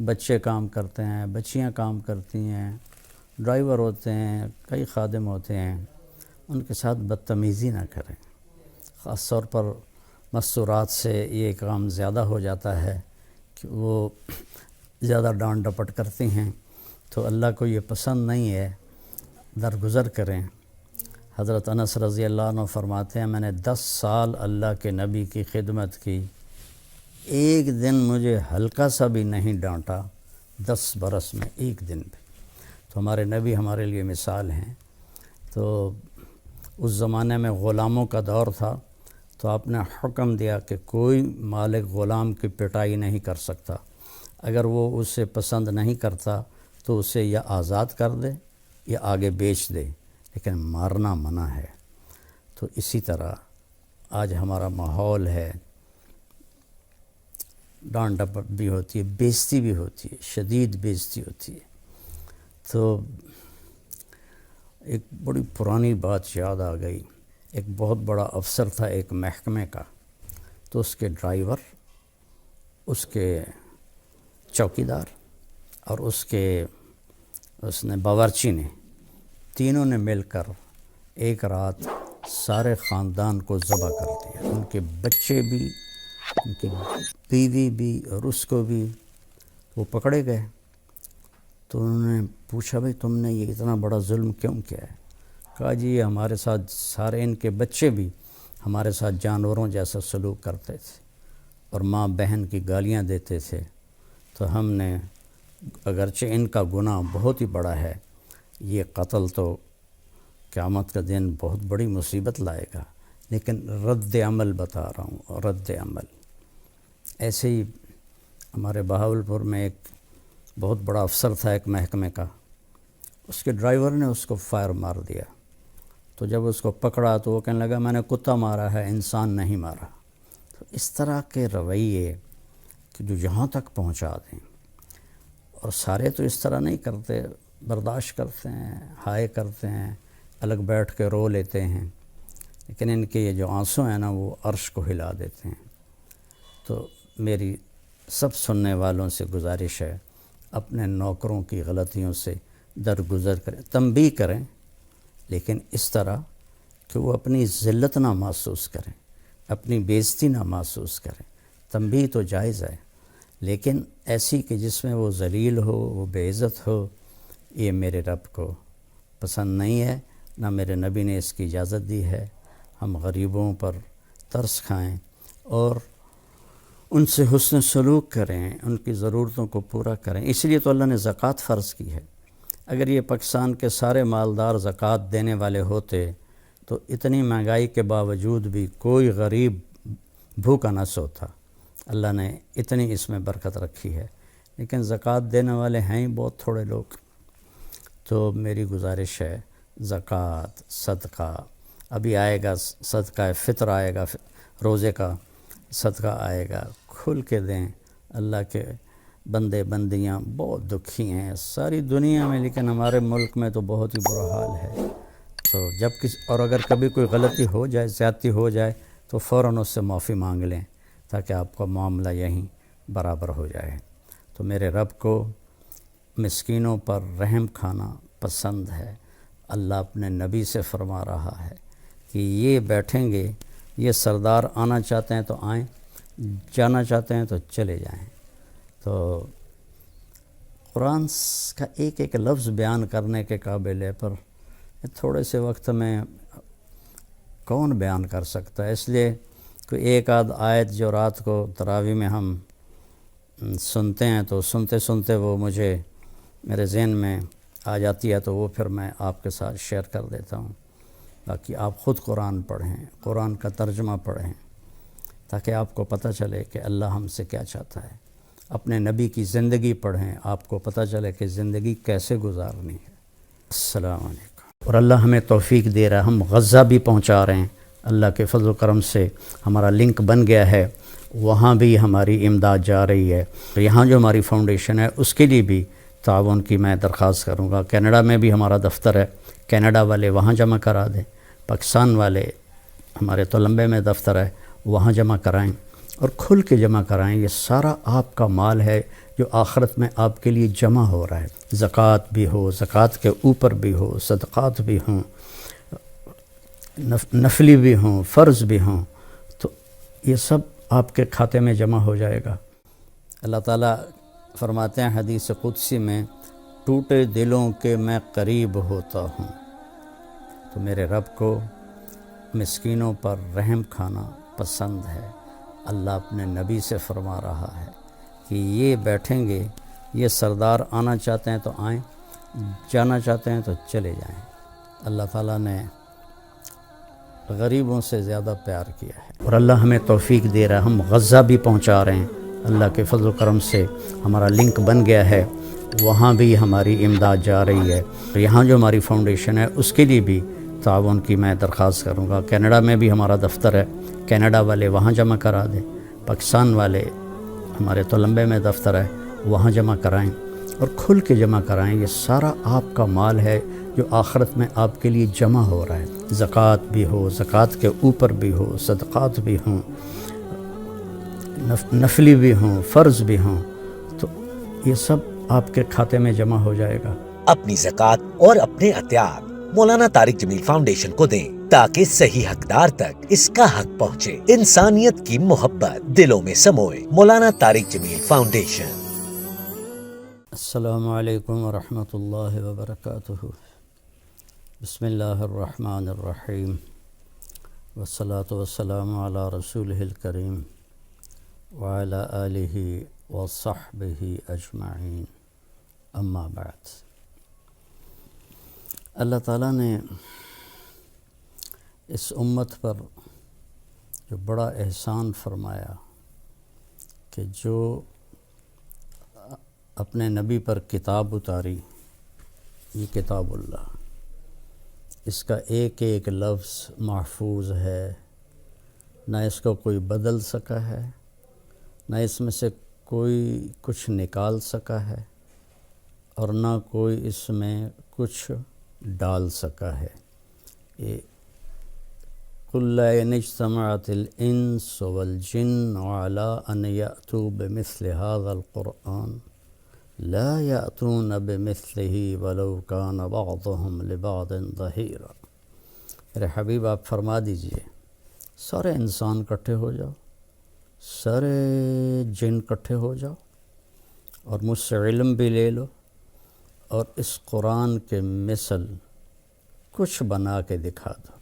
بچے کام کرتے ہیں، بچیاں کام کرتی ہیں، ڈرائیور ہوتے ہیں، کئی خادم ہوتے ہیں، ان کے ساتھ بدتمیزی نہ کریں۔ خاص طور پر مستورات سے یہ کام زیادہ ہو جاتا ہے کہ وہ زیادہ ڈانٹ ڈپٹ کرتی ہیں، تو اللہ کو یہ پسند نہیں ہے، درگزر کریں۔ حضرت انس رضی اللہ عنہ فرماتے ہیں، میں نے 10 سال اللہ کے نبی کی خدمت کی، ایک دن مجھے ہلکا سا بھی نہیں ڈانٹا، 10 برس میں ایک دن بھی۔ تو ہمارے نبی ہمارے لیے مثال ہیں۔ تو اس زمانے میں غلاموں کا دور تھا، تو آپ نے حکم دیا کہ کوئی مالک غلام کی پٹائی نہیں کر سکتا، اگر وہ اسے پسند نہیں کرتا تو اسے یا آزاد کر دے یا آگے بیچ دے، لیکن مارنا منع ہے۔ تو اسی طرح آج ہمارا ماحول ہے، ڈانٹ ڈپٹ بھی ہوتی ہے، بےزتی بھی ہوتی ہے، شدید بےزتی ہوتی ہے۔ تو ایک بڑی پرانی بات یاد آ گئی، ایک بہت بڑا افسر تھا ایک محکمے کا، تو اس کے ڈرائیور، اس کے چوکیدار اور اس نے باورچی نے، تینوں نے مل کر ایک رات سارے خاندان کو ذبح کر دیا، ان کے بچے بھی، ان کی بیوی بھی اور اس کو بھی۔ وہ پکڑے گئے تو انہوں نے پوچھا، بھئی تم نے یہ اتنا بڑا ظلم کیوں کیا ہے؟ کہا جی یہ ہمارے ساتھ سارے ان کے بچے بھی ہمارے ساتھ جانوروں جیسا سلوک کرتے تھے اور ماں بہن کی گالیاں دیتے تھے، تو ہم نے اگرچہ ان کا گناہ بہت ہی بڑا ہے، یہ قتل تو قیامت کا دن بہت بڑی مصیبت لائے گا، لیکن رد عمل بتا رہا ہوں، رد عمل۔ ایسے ہی ہمارے بہاولپور میں ایک بہت بڑا افسر تھا ایک محکمے کا، اس کے ڈرائیور نے اس کو فائر مار دیا، تو جب اس کو پکڑا تو وہ کہنے لگا میں نے کتا مارا ہے، انسان نہیں مارا۔ تو اس طرح کے رویے کہ جو یہاں تک پہنچا دیں، اور سارے تو اس طرح نہیں کرتے، برداشت کرتے ہیں، ہائے کرتے ہیں، الگ بیٹھ کے رو لیتے ہیں، لیکن ان کے یہ جو آنسو ہیں نا وہ عرش کو ہلا دیتے ہیں۔ تو میری سب سننے والوں سے گزارش ہے، اپنے نوکروں کی غلطیوں سے درگزر کریں، تنبیہ کریں، لیکن اس طرح کہ وہ اپنی ذلت نہ محسوس کریں، اپنی بےعزتی نہ محسوس کریں۔ تنبیہ تو جائز ہے، لیکن ایسی کہ جس میں وہ ذلیل ہو، وہ بے عزت ہو، یہ میرے رب کو پسند نہیں ہے، نہ میرے نبی نے اس کی اجازت دی ہے۔ ہم غریبوں پر ترس کھائیں اور ان سے حسن سلوک کریں، ان کی ضرورتوں کو پورا کریں۔ اس لیے تو اللہ نے زکوٰۃ فرض کی ہے۔ اگر یہ پاکستان کے سارے مالدار زکوٰۃ دینے والے ہوتے تو اتنی مہنگائی کے باوجود بھی کوئی غریب بھوکا نہ سوتا۔ اللہ نے اتنی اس میں برکت رکھی ہے، لیکن زکوٰۃ دینے والے ہیں ہی بہت تھوڑے لوگ۔ تو میری گزارش ہے، زکوٰۃ، صدقہ، ابھی آئے گا صدقہ فطر، آئے گا روزے کا صدقہ آئے گا، کھل کے دیں۔ اللہ کے بندے بندیاں بہت دکھی ہیں ساری دنیا میں، لیکن ہمارے ملک میں تو بہت ہی برا حال ہے۔ تو جب اور اگر کبھی کوئی غلطی ہو جائے، زیادتی ہو جائے، تو فوراً اس سے معافی مانگ لیں تاکہ آپ کا معاملہ یہیں برابر ہو جائے۔ تو میرے رب کو مسکینوں پر رحم کھانا پسند ہے۔ اللہ اپنے نبی سے فرما رہا ہے کہ یہ بیٹھیں گے، یہ سردار آنا چاہتے ہیں تو آئیں، جانا چاہتے ہیں تو چلے جائیں۔ تو قرآن کا ایک ایک لفظ بیان کرنے کے قابل ہے، پر تھوڑے سے وقت میں کون بیان کر سکتا ہے، اس لیے کوئی ایک آدھ آیت جو رات کو تراویح میں ہم سنتے ہیں تو سنتے سنتے وہ مجھے میرے ذہن میں آ جاتی ہے، تو وہ پھر میں آپ کے ساتھ شیئر کر دیتا ہوں۔ باقی آپ خود قرآن پڑھیں، قرآن کا ترجمہ پڑھیں، تاکہ آپ کو پتہ چلے کہ اللہ ہم سے کیا چاہتا ہے۔ اپنے نبی کی زندگی پڑھیں، آپ کو پتہ چلے کہ زندگی کیسے گزارنی ہے۔ السلام علیکم۔ اور اللہ ہمیں توفیق دے رہا ہے، ہم غزہ بھی پہنچا رہے ہیں، اللہ کے فضل و کرم سے ہمارا لنک بن گیا ہے، وہاں بھی ہماری امداد جا رہی ہے۔ یہاں جو ہماری فاؤنڈیشن ہے اس کے لیے بھی تعاون کی میں درخواست کروں گا۔ کینیڈا میں بھی ہمارا دفتر ہے، کینیڈا والے وہاں جمع کرا دیں، پاکستان والے ہمارے تولمبے میں دفتر ہے وہاں جمع کرائیں، اور کھل کے جمع کرائیں۔ یہ سارا آپ کا مال ہے جو آخرت میں آپ کے لیے جمع ہو رہا ہے۔ زکوٰۃ بھی ہو، زکوٰۃ کے اوپر بھی ہو، صدقات بھی ہوں، نفلی بھی ہوں، فرض بھی ہوں، تو یہ سب آپ کے کھاتے میں جمع ہو جائے گا۔ اللہ تعالیٰ فرماتے ہیں حدیث قدسی میں، ٹوٹے دلوں کے میں قریب ہوتا ہوں۔ تو میرے رب کو مسکینوں پر رحم کھانا پسند ہے۔ اللہ اپنے نبی سے فرما رہا ہے کہ یہ بیٹھیں گے، یہ سردار آنا چاہتے ہیں تو آئیں، جانا چاہتے ہیں تو چلے جائیں۔ اللہ تعالیٰ نے غریبوں سے زیادہ پیار کیا ہے، اور اللہ ہمیں توفیق دے رہا ہے، ہم غزہ بھی پہنچا رہے ہیں۔ اللہ کے فضل و کرم سے ہمارا لنک بن گیا ہے، وہاں بھی ہماری امداد جا رہی ہے۔ یہاں جو ہماری فاؤنڈیشن ہے اس کے لیے بھی تعاون کی میں درخواست کروں گا۔ کینیڈا میں بھی ہمارا دفتر ہے، کینیڈا والے وہاں جمع کرا دیں، پاکستان والے ہمارے تولمبے میں دفتر ہے وہاں جمع کرائیں، اور کھل کے جمع کرائیں۔ یہ سارا آپ کا مال ہے جو آخرت میں آپ کے لیے جمع ہو رہا ہے۔ زکوٰۃ بھی ہو، زکوٰۃ کے اوپر بھی ہو، صدقات بھی ہوں، نفلی بھی ہوں، فرض بھی ہوں، تو یہ سب آپ کے کھاتے میں جمع ہو جائے گا۔ اپنی زکوٰۃ اور اپنے عطیات مولانا طارق جمیل فاؤنڈیشن کو دیں تاکہ صحیح حقدار تک اس کا حق پہنچے۔ انسانیت کی محبت دلوں میں سموئے۔ مولانا طارق جمیل فاؤنڈیشن۔ السلام علیکم ورحمۃ اللہ وبرکاتہ۔ بسم اللہ الرحمن الرحیم۔ والصلاة والسلام علی رسولہ الکریم وعلی آلہ وصحبہ اجمعین، اما بعد۔ اللہ تعالیٰ نے اس امت پر جو بڑا احسان فرمایا کہ جو اپنے نبی پر کتاب اتاری، یہ کتاب اللہ، اس کا ایک ایک لفظ محفوظ ہے، نہ اس کو کوئی بدل سکا ہے، نہ اس میں سے کوئی کچھ نکال سکا ہے، اور نہ کوئی اس میں کچھ ڈال سکا ہے۔ یہ قُلْ لَا إِنِ اجْتَمَعَتِ الْإِنسُ وَالْجِنُّ عَلَىٰ أَنْ يَأْتُوا بِمِثْلِ هَذَا الْقُرْآنِ لَا يَأْتُونَ بِمِثْلِهِ وَلَوْ كَانَ بَعْضُهُمْ لِبَعْضٍ ظَهِيرًا۔ میرے حبیب آپ فرما دیجئے، سارے انسان کٹھے ہو جاؤ، سارے جن کٹھے ہو جاؤ، اور مجھ سے علم بھی لے لو، اور اس قرآن کے مثل کچھ بنا کے دکھا دو،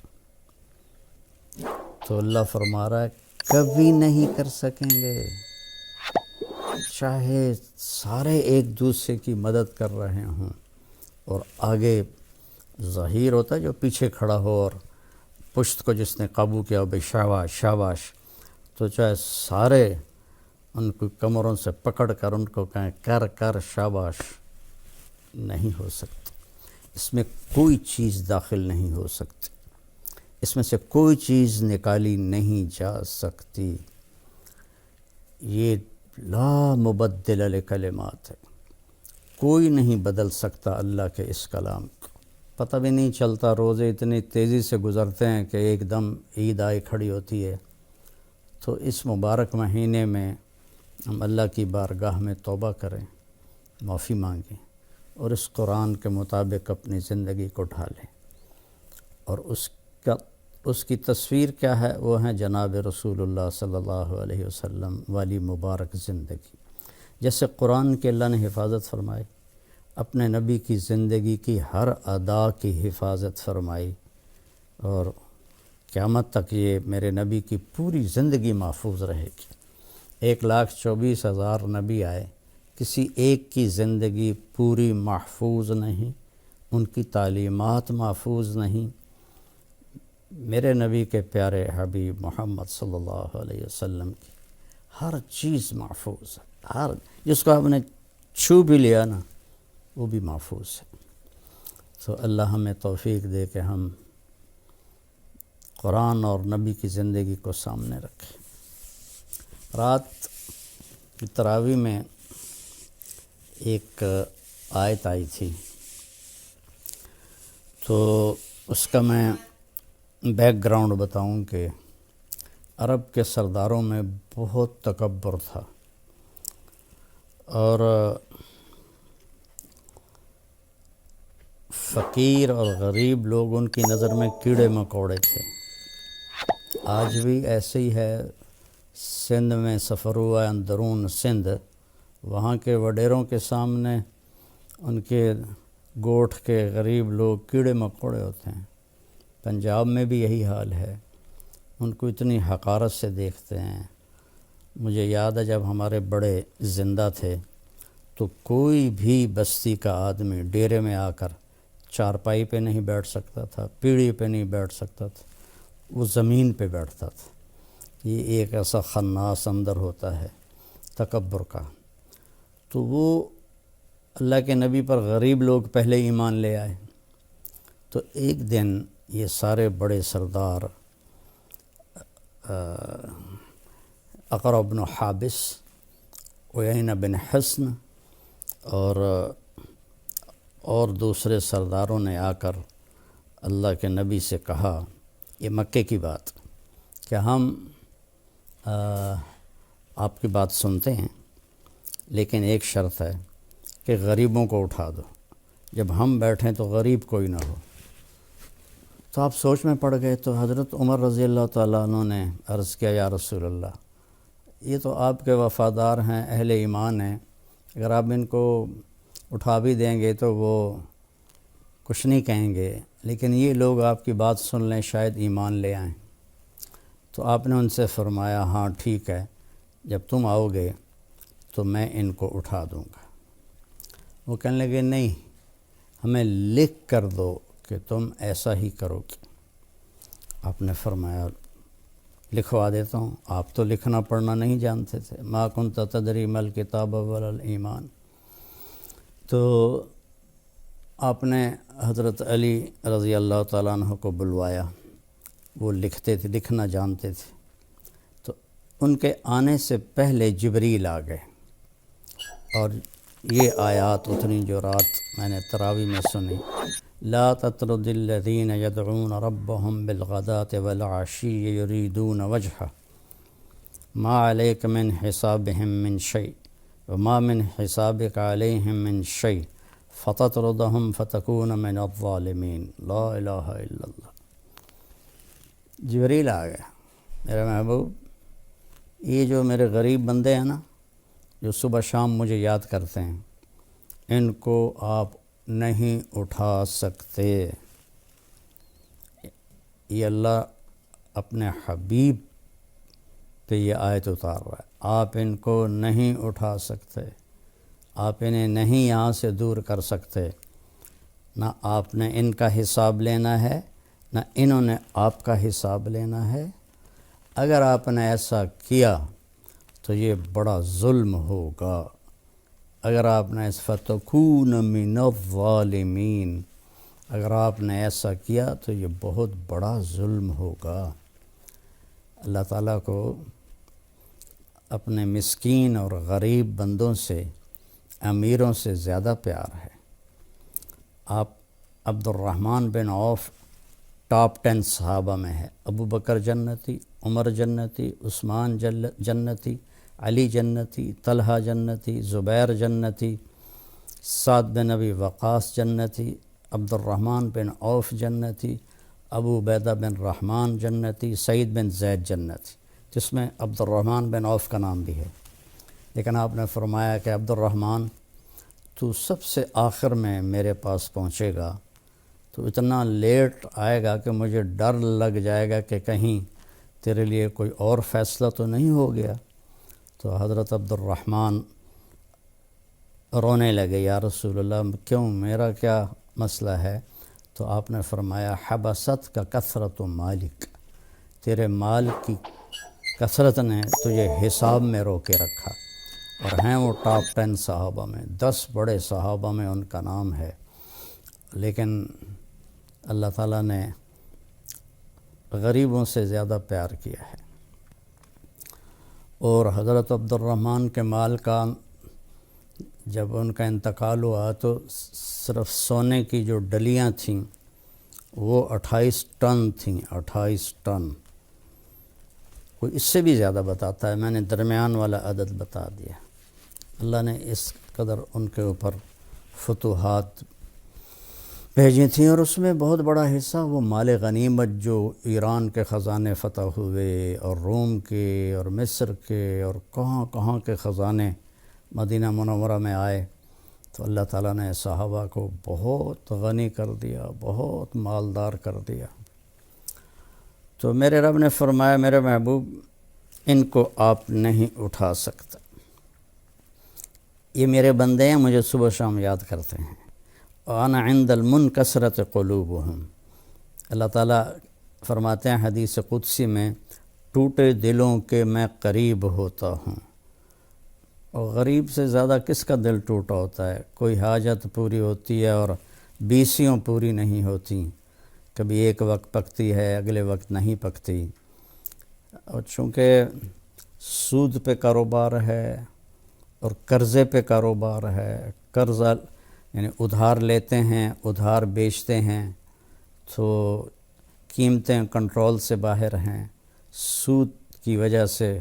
تو اللہ فرما رہا ہے کبھی نہیں کر سکیں گے، چاہے سارے ایک دوسرے کی مدد کر رہے ہوں، اور آگے ظہیر ہوتا ہے جو پیچھے کھڑا ہو، اور پشت کو جس نے قابو کیا ہو، بھئی شاباش شاباش، تو چاہے سارے ان کو کمروں سے پکڑ کر ان کو کہیں کر کر شاباش، نہیں ہو سکتا۔ اس میں کوئی چیز داخل نہیں ہو سکتی، اس میں سے کوئی چیز نکالی نہیں جا سکتی۔ یہ لا مبدل لکلمات ہے، کوئی نہیں بدل سکتا اللہ کے اس کلام کو۔ پتہ بھی نہیں چلتا، روزے اتنی تیزی سے گزرتے ہیں کہ ایک دم عید آئی کھڑی ہوتی ہے۔ تو اس مبارک مہینے میں ہم اللہ کی بارگاہ میں توبہ کریں، معافی مانگیں، اور اس قرآن کے مطابق اپنی زندگی کو ڈھالیں۔ اور اس کی تصویر کیا ہے؟ وہ ہے جناب رسول اللہ صلی اللہ علیہ وسلم والی مبارک زندگی۔ جیسے قرآن کے اللہ نے حفاظت فرمائی، اپنے نبی کی زندگی کی ہر ادا کی حفاظت فرمائی، اور قیامت تک یہ میرے نبی کی پوری زندگی محفوظ رہے گی۔ 1,24,000 نبی آئے، کسی ایک کی زندگی پوری محفوظ نہیں، ان کی تعلیمات محفوظ نہیں۔ میرے نبی کے پیارے حبیب محمد صلی اللہ علیہ وسلم کی ہر چیز محفوظ ہے، ہر جس کو آپ نے چھو بھی لیا نا وہ بھی محفوظ ہے۔ تو اللہ ہمیں توفیق دے کہ ہم قرآن اور نبی کی زندگی کو سامنے رکھیں۔ رات کی تراویح میں ایک آیت آئی تھی، تو اس کا میں بیک گراؤنڈ بتاؤں کہ عرب کے سرداروں میں بہت تکبر تھا، اور فقیر اور غریب لوگ ان کی نظر میں کیڑے مکوڑے تھے۔ آج بھی ایسے ہی ہے۔ سندھ میں سفر ہوا، اندرون سندھ، وہاں کے وڈیروں کے سامنے ان کے گوٹھ کے غریب لوگ کیڑے مکوڑے ہوتے ہیں۔ پنجاب میں بھی یہی حال ہے، ان کو اتنی حقارت سے دیکھتے ہیں۔ مجھے یاد ہے جب ہمارے بڑے زندہ تھے تو کوئی بھی بستی کا آدمی ڈیرے میں آ کر چارپائی پہ نہیں بیٹھ سکتا تھا، پیڑھی پہ نہیں بیٹھ سکتا تھا، وہ زمین پہ بیٹھتا تھا۔ یہ ایک ایسا خناس اندر ہوتا ہے تکبر کا۔ تو وہ اللہ کے نبی پر غریب لوگ پہلے ایمان لے آئے، تو ایک دن یہ سارے بڑے سردار اقرع بن حابس، عیینہ بن حصن اور دوسرے سرداروں نے آ کر اللہ کے نبی سے کہا، یہ مکے کی بات، کہ ہم آپ کی بات سنتے ہیں، لیکن ایک شرط ہے کہ غریبوں کو اٹھا دو، جب ہم بیٹھیں تو غریب کوئی نہ ہو۔ تو آپ سوچ میں پڑ گئے۔ تو حضرت عمر رضی اللہ تعالیٰ عنہ نے عرض کیا، یا رسول اللہ، یہ تو آپ کے وفادار ہیں، اہل ایمان ہیں، اگر آپ ان کو اٹھا بھی دیں گے تو وہ کچھ نہیں کہیں گے، لیکن یہ لوگ آپ کی بات سن لیں، شاید ایمان لے آئیں۔ تو آپ نے ان سے فرمایا ہاں ٹھیک ہے، جب تم آؤ گے تو میں ان کو اٹھا دوں گا۔ وہ کہنے لگے نہیں، ہمیں لکھ کر دو کہ تم ایسا ہی کرو گے۔ آپ نے فرمایا لکھوا دیتا ہوں۔ آپ تو لکھنا پڑھنا نہیں جانتے تھے، ما کنت تدری ما الکتاب ولا الایمان۔ تو آپ نے حضرت علی رضی اللہ تعالیٰ عنہ کو بلوایا، وہ لکھتے تھے، لکھنا جانتے تھے۔ تو ان کے آنے سے پہلے جبریل آ گئے اور یہ آیات اتنی جو رات میں نے تراویح میں سنی، لا تطرد الذین یدعون ربهم بالغداة والعشی یریدون وجہہ ما علیک من حسابهم من شیء وما من حسابک علیہم من شیء فتطردهم فتکون من الظالمین۔ لا الہ الا اللہ۔ جبریل آ گیا، میرا محبوب یہ جو میرے غریب بندے ہیں نا، جو صبح شام مجھے یاد کرتے ہیں، ان کو آپ نہیں اٹھا سکتے۔ یہ اللہ اپنے حبیب پہ یہ آیت اتار رہا ہے، آپ ان کو نہیں اٹھا سکتے، آپ انہیں نہیں یہاں سے دور کر سکتے۔ نہ آپ نے ان کا حساب لینا ہے، نہ انہوں نے آپ کا حساب لینا ہے۔ اگر آپ نے ایسا کیا تو یہ بڑا ظلم ہوگا۔ اگر آپ نے فتکون من الظالمین، اگر آپ نے ایسا کیا تو یہ بہت بڑا ظلم ہوگا۔ اللہ تعالیٰ کو اپنے مسکین اور غریب بندوں سے، امیروں سے زیادہ پیار ہے۔ آپ عبد الرحمن بن عوف ٹاپ 10 صحابہ میں ہے۔ ابو بکر جنتی، عمر جنتی، عثمان جنتی، علی جنتی، طلحہ جنتی، زبیر جنتی، سعد بن ابی وقاص جنتی، عبد الرحمن بن عوف جنتی، ابو عبیدہ بن رحمان جنتی، سعید بن زید جنتی، جس میں عبد الرحمن بن عوف کا نام بھی ہے۔ لیکن آپ نے فرمایا کہ عبد الرحمن تو سب سے آخر میں میرے پاس پہنچے گا، تو اتنا لیٹ آئے گا کہ مجھے ڈر لگ جائے گا کہ کہیں تیرے لیے کوئی اور فیصلہ تو نہیں ہو گیا۔ تو حضرت عبد الرحمن رونے لگے، یا رسول اللہ کیوں، میرا کیا مسئلہ ہے؟ تو آپ نے فرمایا حبست کا کثرت مالک، تیرے مال کی کثرت نے تجھے حساب میں رو کے رکھا۔ اور ہیں وہ ٹاپ 10 صحابہ میں، 10 بڑے صحابہ میں ان کا نام ہے۔ لیکن اللہ تعالیٰ نے غریبوں سے زیادہ پیار کیا ہے۔ اور حضرت عبد الرحمن کے مال کا جب ان کا انتقال ہوا تو صرف سونے کی جو ڈلیاں تھیں وہ 28 ٹن تھیں، 28 ٹن۔ کوئی اس سے بھی زیادہ بتاتا ہے، میں نے درمیان والا عدد بتا دیا۔ اللہ نے اس قدر ان کے اوپر فتوحات بھیجی تھیں، اور اس میں بہت بڑا حصہ وہ مال غنیمت جو ایران کے خزانے فتح ہوئے، اور روم کے اور مصر کے اور کہاں کہاں کے خزانے مدینہ منورہ میں آئے، تو اللہ تعالیٰ نے صحابہ کو بہت غنی کر دیا، بہت مالدار کر دیا۔ تو میرے رب نے فرمایا میرے محبوب ان کو آپ نہیں اٹھا سکتے، یہ میرے بندے ہیں، مجھے صبح شام یاد کرتے ہیں۔ وَأَنَا عِنْدَ الْمُنْكَسِرَةِ قُلُوبُهُمْ، اللہ تعالیٰ فرماتے ہیں حدیث قدسی میں، ٹوٹے دلوں کے میں قریب ہوتا ہوں۔ اور غریب سے زیادہ کس کا دل ٹوٹا ہوتا ہے؟ کوئی حاجت پوری ہوتی ہے اور 20 پوری نہیں ہوتی، کبھی ایک وقت پکتی ہے، اگلے وقت نہیں پکتی۔ اور چونکہ سود پہ کاروبار ہے اور قرضے پہ کاروبار ہے، قرضہ یعنی ادھار لیتے ہیں، ادھار بیچتے ہیں، تو قیمتیں کنٹرول سے باہر ہیں، سود کی وجہ سے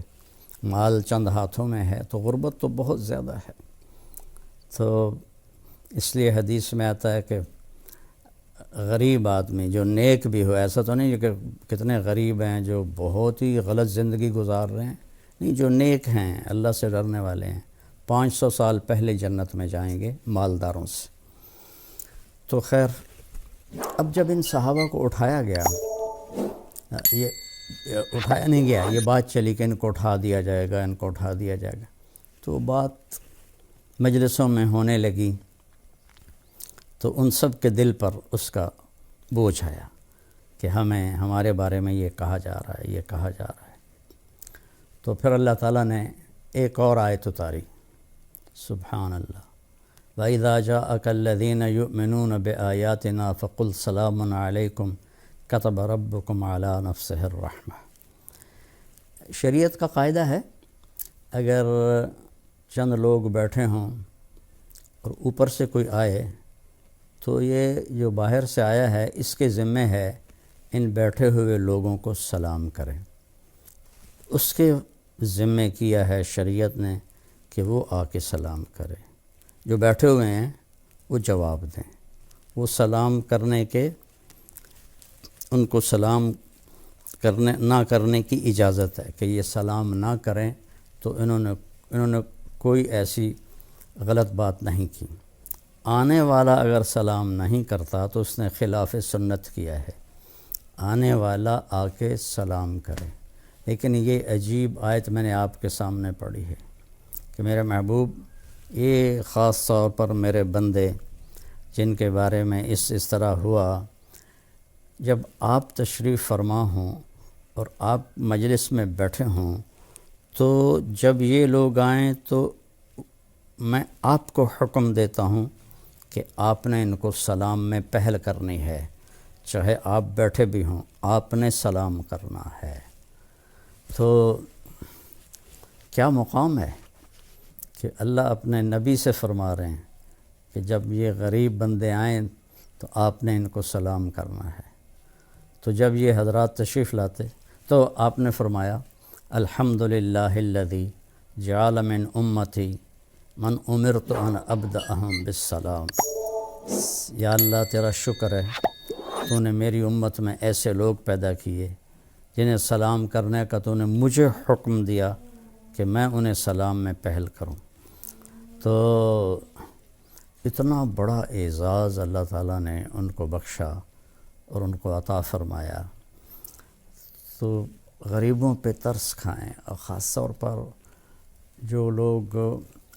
مال چند ہاتھوں میں ہے، تو غربت تو بہت زیادہ ہے۔ تو اس لیے حدیث میں آتا ہے کہ غریب آدمی جو نیک بھی ہو، ایسا تو نہیں کہ کتنے غریب ہیں جو بہت ہی غلط زندگی گزار رہے ہیں، نہیں، جو نیک ہیں، اللہ سے ڈرنے والے ہیں، 500 سال پہلے جنت میں جائیں گے مالداروں سے۔ تو خیر، اب جب ان صحابہ کو اٹھایا گیا، یہ اٹھایا نہیں گیا، یہ بات چلی کہ ان کو اٹھا دیا جائے گا، ان کو اٹھا دیا جائے گا، تو بات مجلسوں میں ہونے لگی، تو ان سب کے دل پر اس کا بوجھ آیا کہ ہمارے بارے میں یہ کہا جا رہا ہے، یہ کہا جا رہا ہے۔ تو پھر اللہ تعالیٰ نے ایک اور آیت اتاری، سبحان اللہ، وَإِذَا جَاءَكَ الَّذِينَ يُؤْمِنُونَ بِآيَاتِنَا فَقُلْ سَلَامٌ عَلَيْكُمْ كَتَبَ رَبُّكُمْ عَلَى نَفْسِهِ الرَّحْمَةِ۔ شریعت کا قاعدہ ہے، اگر چند لوگ بیٹھے ہوں اور اوپر سے کوئی آئے تو یہ جو باہر سے آیا ہے اس کے ذمہ ہے ان بیٹھے ہوئے لوگوں کو سلام کریں، اس کے ذمہ کیا ہے شریعت نے کہ وہ آ کے سلام کرے، جو بیٹھے ہوئے ہیں وہ جواب دیں، وہ سلام کرنے کے، ان کو سلام نہ کرنے کی اجازت ہے کہ یہ سلام نہ کریں، تو انہوں نے کوئی ایسی غلط بات نہیں کی۔ آنے والا اگر سلام نہیں کرتا تو اس نے خلاف سنت کیا ہے، آنے والا آ کے سلام کرے۔ لیکن یہ عجیب آیت میں نے آپ کے سامنے پڑھی ہے کہ میرے محبوب، یہ خاص طور پر میرے بندے جن کے بارے میں اس طرح ہوا، جب آپ تشریف فرما ہوں اور آپ مجلس میں بیٹھے ہوں، تو جب یہ لوگ آئیں تو میں آپ کو حکم دیتا ہوں کہ آپ نے ان کو سلام میں پہل کرنی ہے، چاہے آپ بیٹھے بھی ہوں، آپ نے سلام کرنا ہے۔ تو کیا مقام ہے کہ اللہ اپنے نبی سے فرما رہے ہیں کہ جب یہ غریب بندے آئیں تو آپ نے ان کو سلام کرنا ہے۔ تو جب یہ حضرات تشریف لاتے تو آپ نے فرمایا الحمدللہ الذی جعل من امتی من امرت ان ابدأہم بالسلام۔ یا اللہ تیرا شکر ہے، تو نے میری امت میں ایسے لوگ پیدا کیے جنہیں سلام کرنے کا تو نے مجھے حکم دیا کہ میں انہیں سلام میں پہل کروں۔ تو اتنا بڑا اعزاز اللہ تعالیٰ نے ان کو بخشا اور ان کو عطا فرمایا۔ تو غریبوں پہ ترس کھائیں، اور خاص طور پر جو لوگ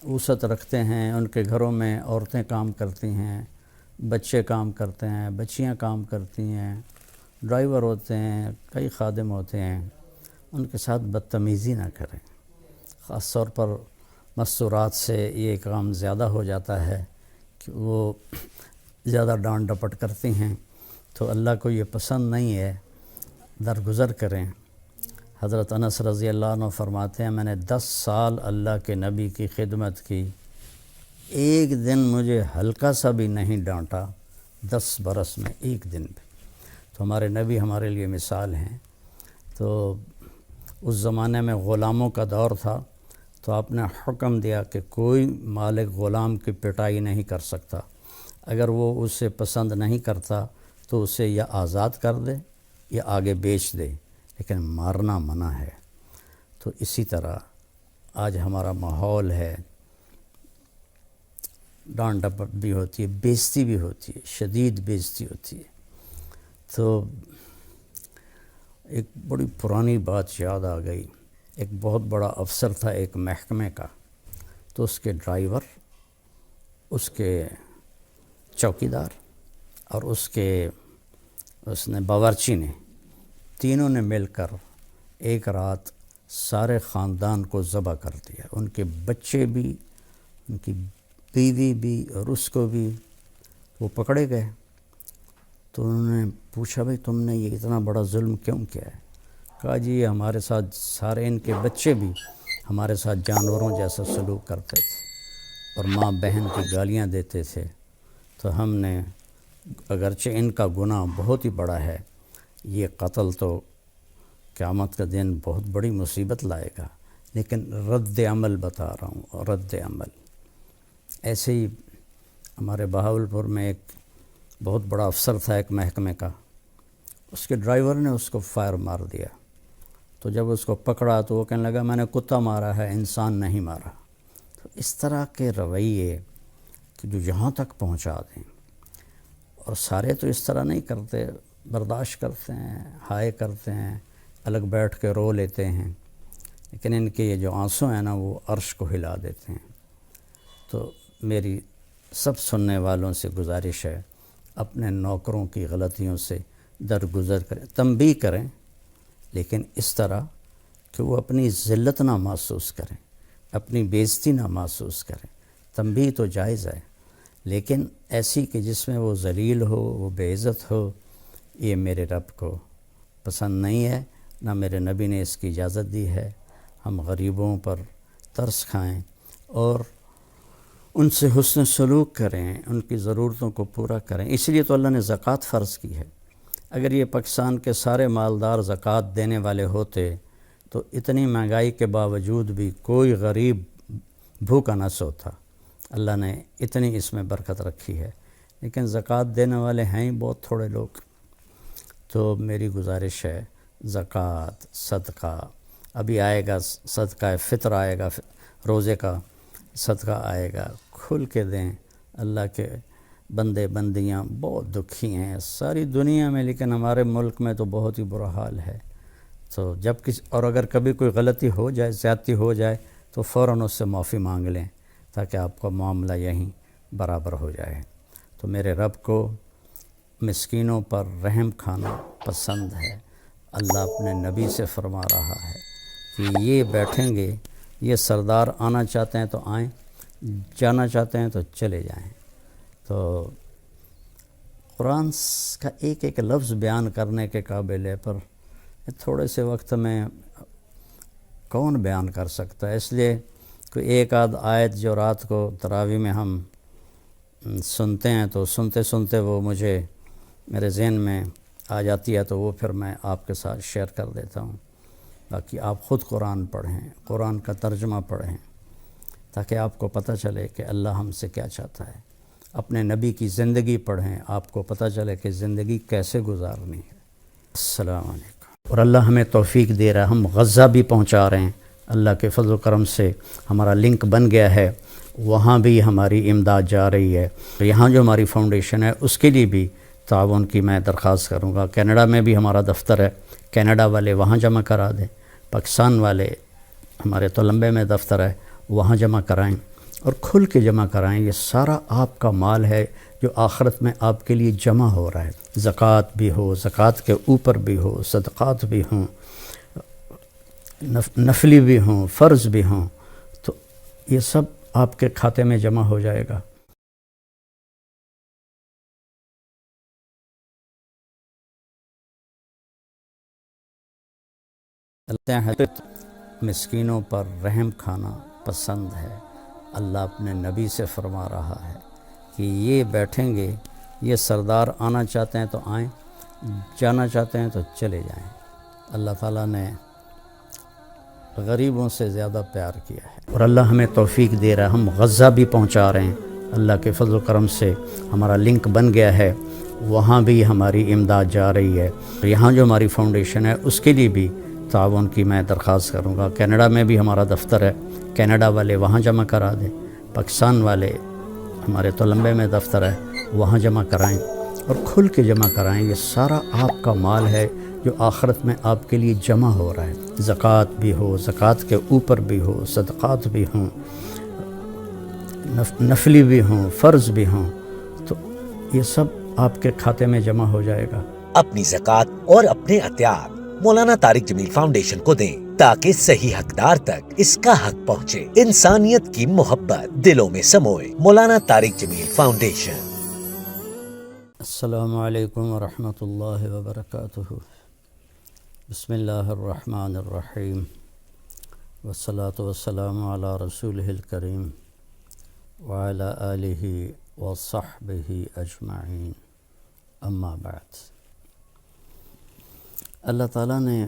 وسعت رکھتے ہیں، ان کے گھروں میں عورتیں کام کرتی ہیں، بچے کام کرتے ہیں، بچیاں کام کرتی ہیں، ڈرائیور ہوتے ہیں، کئی خادم ہوتے ہیں، ان کے ساتھ بدتمیزی نہ کریں۔ خاص طور پر مستورات سے یہ کام زیادہ ہو جاتا ہے کہ وہ زیادہ ڈانٹ ڈپٹ کرتی ہیں، تو اللہ کو یہ پسند نہیں ہے، درگزر کریں۔ حضرت انس رضی اللہ عنہ فرماتے ہیں، میں نے 10 سال اللہ کے نبی کی خدمت کی، ایک دن مجھے ہلکا سا بھی نہیں ڈانٹا، 10 برس میں ایک دن بھی۔ تو ہمارے نبی ہمارے لیے مثال ہیں۔ تو اس زمانے میں غلاموں کا دور تھا، تو آپ نے حکم دیا کہ کوئی مالک غلام کی پٹائی نہیں کر سکتا، اگر وہ اسے پسند نہیں کرتا تو اسے یا آزاد کر دے یا آگے بیچ دے، لیکن مارنا منع ہے۔ تو اسی طرح آج ہمارا ماحول ہے، ڈانٹ ڈپٹ بھی ہوتی ہے، بےزتی بھی ہوتی ہے، شدید بےزتی ہوتی ہے۔ تو ایک بڑی پرانی بات یاد آ گئی، ایک بہت بڑا افسر تھا ایک محکمے کا، تو اس کے ڈرائیور، اس کے چوکیدار اور اس نے باورچی نے، تینوں نے مل کر ایک رات سارے خاندان کو ذبح کر دیا، ان کے بچے بھی، ان کی بیوی بھی اور اس کو بھی۔ وہ پکڑے گئے تو انہوں نے پوچھا بھئی تم نے یہ اتنا بڑا ظلم کیوں کیا ہے؟ کہا جی یہ ہمارے ساتھ سارے، ان کے بچے بھی ہمارے ساتھ جانوروں جیسا سلوک کرتے تھے اور ماں بہن کی گالیاں دیتے تھے، تو ہم نے، اگرچہ ان کا گناہ بہت ہی بڑا ہے، یہ قتل تو قیامت کا دن بہت بڑی مصیبت لائے گا، لیکن رد عمل بتا رہا ہوں، رد عمل۔ ایسے ہی ہمارے بہاولپور میں ایک بہت بڑا افسر تھا ایک محکمے کا، اس کے ڈرائیور نے اس کو فائر مار دیا، تو جب اس کو پکڑا تو وہ کہنے لگا میں نے کتا مارا ہے، انسان نہیں مارا۔ تو اس طرح کے رویے کہ جو یہاں تک پہنچا دیں، اور سارے تو اس طرح نہیں کرتے، برداشت کرتے ہیں، ہائے کرتے ہیں، الگ بیٹھ کے رو لیتے ہیں، لیکن ان کے یہ جو آنسو ہیں نا وہ عرش کو ہلا دیتے ہیں۔ تو میری سب سننے والوں سے گزارش ہے، اپنے نوکروں کی غلطیوں سے درگزر کریں، تنبیہ کریں، لیکن اس طرح کہ وہ اپنی ذلت نہ محسوس کریں، اپنی بےعزتی نہ محسوس کریں۔ تنبیہ تو جائز ہے، لیکن ایسی کہ جس میں وہ ذلیل ہو، وہ بے عزت ہو، یہ میرے رب کو پسند نہیں ہے، نہ میرے نبی نے اس کی اجازت دی ہے۔ ہم غریبوں پر ترس کھائیں اور ان سے حسن سلوک کریں، ان کی ضرورتوں کو پورا کریں۔ اس لیے تو اللہ نے زکوٰۃ فرض کی ہے۔ اگر یہ پاکستان کے سارے مالدار زکوٰۃ دینے والے ہوتے تو اتنی مہنگائی کے باوجود بھی کوئی غریب بھوکا نہ سوتا۔ اللہ نے اتنی اس میں برکت رکھی ہے، لیکن زکوٰۃ دینے والے ہیں ہی بہت تھوڑے لوگ۔ تو میری گزارش ہے، زکوٰۃ، صدقہ، ابھی آئے گا صدقہ فطر، آئے گا روزے کا صدقہ آئے گا، کھل کے دیں۔ اللہ کے بندے بندیاں بہت دکھی ہیں ساری دنیا میں، لیکن ہمارے ملک میں تو بہت ہی برا حال ہے۔ تو جب اور اگر کبھی کوئی غلطی ہو جائے، زیادتی ہو جائے، تو فوراً اس سے معافی مانگ لیں تاکہ آپ کا معاملہ یہیں برابر ہو جائے۔ تو میرے رب کو مسکینوں پر رحم کھانا پسند ہے۔ اللہ اپنے نبی سے فرما رہا ہے کہ یہ بیٹھیں گے، یہ سردار آنا چاہتے ہیں تو آئیں، جانا چاہتے ہیں تو چلے جائیں۔ تو قرآن کا ایک ایک لفظ بیان کرنے کے قابل ہے، پر تھوڑے سے وقت میں کون بیان کر سکتا ہے؟ اس لیے کوئی ایک آدھ آیت جو رات کو تراویح میں ہم سنتے ہیں تو سنتے سنتے وہ مجھے میرے ذہن میں آ جاتی ہے، تو وہ پھر میں آپ کے ساتھ شیئر کر دیتا ہوں۔ باقی آپ خود قرآن پڑھیں، قرآن کا ترجمہ پڑھیں، تاکہ آپ کو پتہ چلے کہ اللہ ہم سے کیا چاہتا ہے۔ اپنے نبی کی زندگی پڑھیں، آپ کو پتہ چلے کہ زندگی کیسے گزارنی ہے۔ السلام علیکم۔ اور اللہ ہمیں توفیق دے رہا ہے، ہم غزہ بھی پہنچا رہے ہیں۔ اللہ کے فضل و کرم سے ہمارا لنک بن گیا ہے، وہاں بھی ہماری امداد جا رہی ہے۔ یہاں جو ہماری فاؤنڈیشن ہے اس کے لیے بھی تعاون کی میں درخواست کروں گا۔ کینیڈا میں بھی ہمارا دفتر ہے، کینیڈا والے وہاں جمع کرا دیں، پاکستان والے ہمارے تولمبے میں دفتر ہے وہاں جمع کرائیں، اور کھل کے جمع کرائیں۔ یہ سارا آپ کا مال ہے جو آخرت میں آپ کے لیے جمع ہو رہا ہے۔ زکوٰۃ بھی ہو، زکوٰۃ کے اوپر بھی ہو، صدقات بھی ہوں، نفلی بھی ہوں، فرض بھی ہوں، تو یہ سب آپ کے کھاتے میں جمع ہو جائے گا۔ مسکینوں پر رحم کھانا پسند ہے۔ اللہ اپنے نبی سے فرما رہا ہے کہ یہ بیٹھیں گے، یہ سردار آنا چاہتے ہیں تو آئیں، جانا چاہتے ہیں تو چلے جائیں۔ اللہ تعالیٰ نے غریبوں سے زیادہ پیار کیا ہے، اور اللہ ہمیں توفیق دے رہا ہے، ہم غزہ بھی پہنچا رہے ہیں۔ اللہ کے فضل و کرم سے ہمارا لنک بن گیا ہے، وہاں بھی ہماری امداد جا رہی ہے۔ یہاں جو ہماری فاؤنڈیشن ہے اس کے لیے بھی تعاون کی میں درخواست کروں گا۔ کینیڈا میں بھی ہمارا دفتر ہے، کینیڈا والے وہاں جمع کرا دیں، پاکستان والے ہمارے تولمبے میں دفتر ہے وہاں جمع کرائیں، اور کھل کے جمع کرائیں۔ یہ سارا آپ کا مال ہے جو آخرت میں آپ کے لیے جمع ہو رہا ہے۔ زکوٰۃ بھی ہو، زکوٰۃ کے اوپر بھی ہو، صدقات بھی ہوں، نفلی بھی ہوں، فرض بھی ہوں، تو یہ سب آپ کے کھاتے میں جمع ہو جائے گا۔ اپنی زکوٰۃ اور اپنے عطیات مولانا طارق جمیل فاؤنڈیشن کو دیں تاکہ صحیح حقدار تک اس کا حق پہنچے۔ انسانیت کی محبت دلوں میں سموئے۔ مولانا طارق جمیل فاؤنڈیشن۔ السلام علیکم ورحمۃ اللہ وبرکاتہ۔ بسم اللہ الرحمن الرحیم، والصلاة والسلام علی رسولہ الکریم وعلی آلہ وصحبہ اجمعین، اما بعد۔ اللہ تعالیٰ نے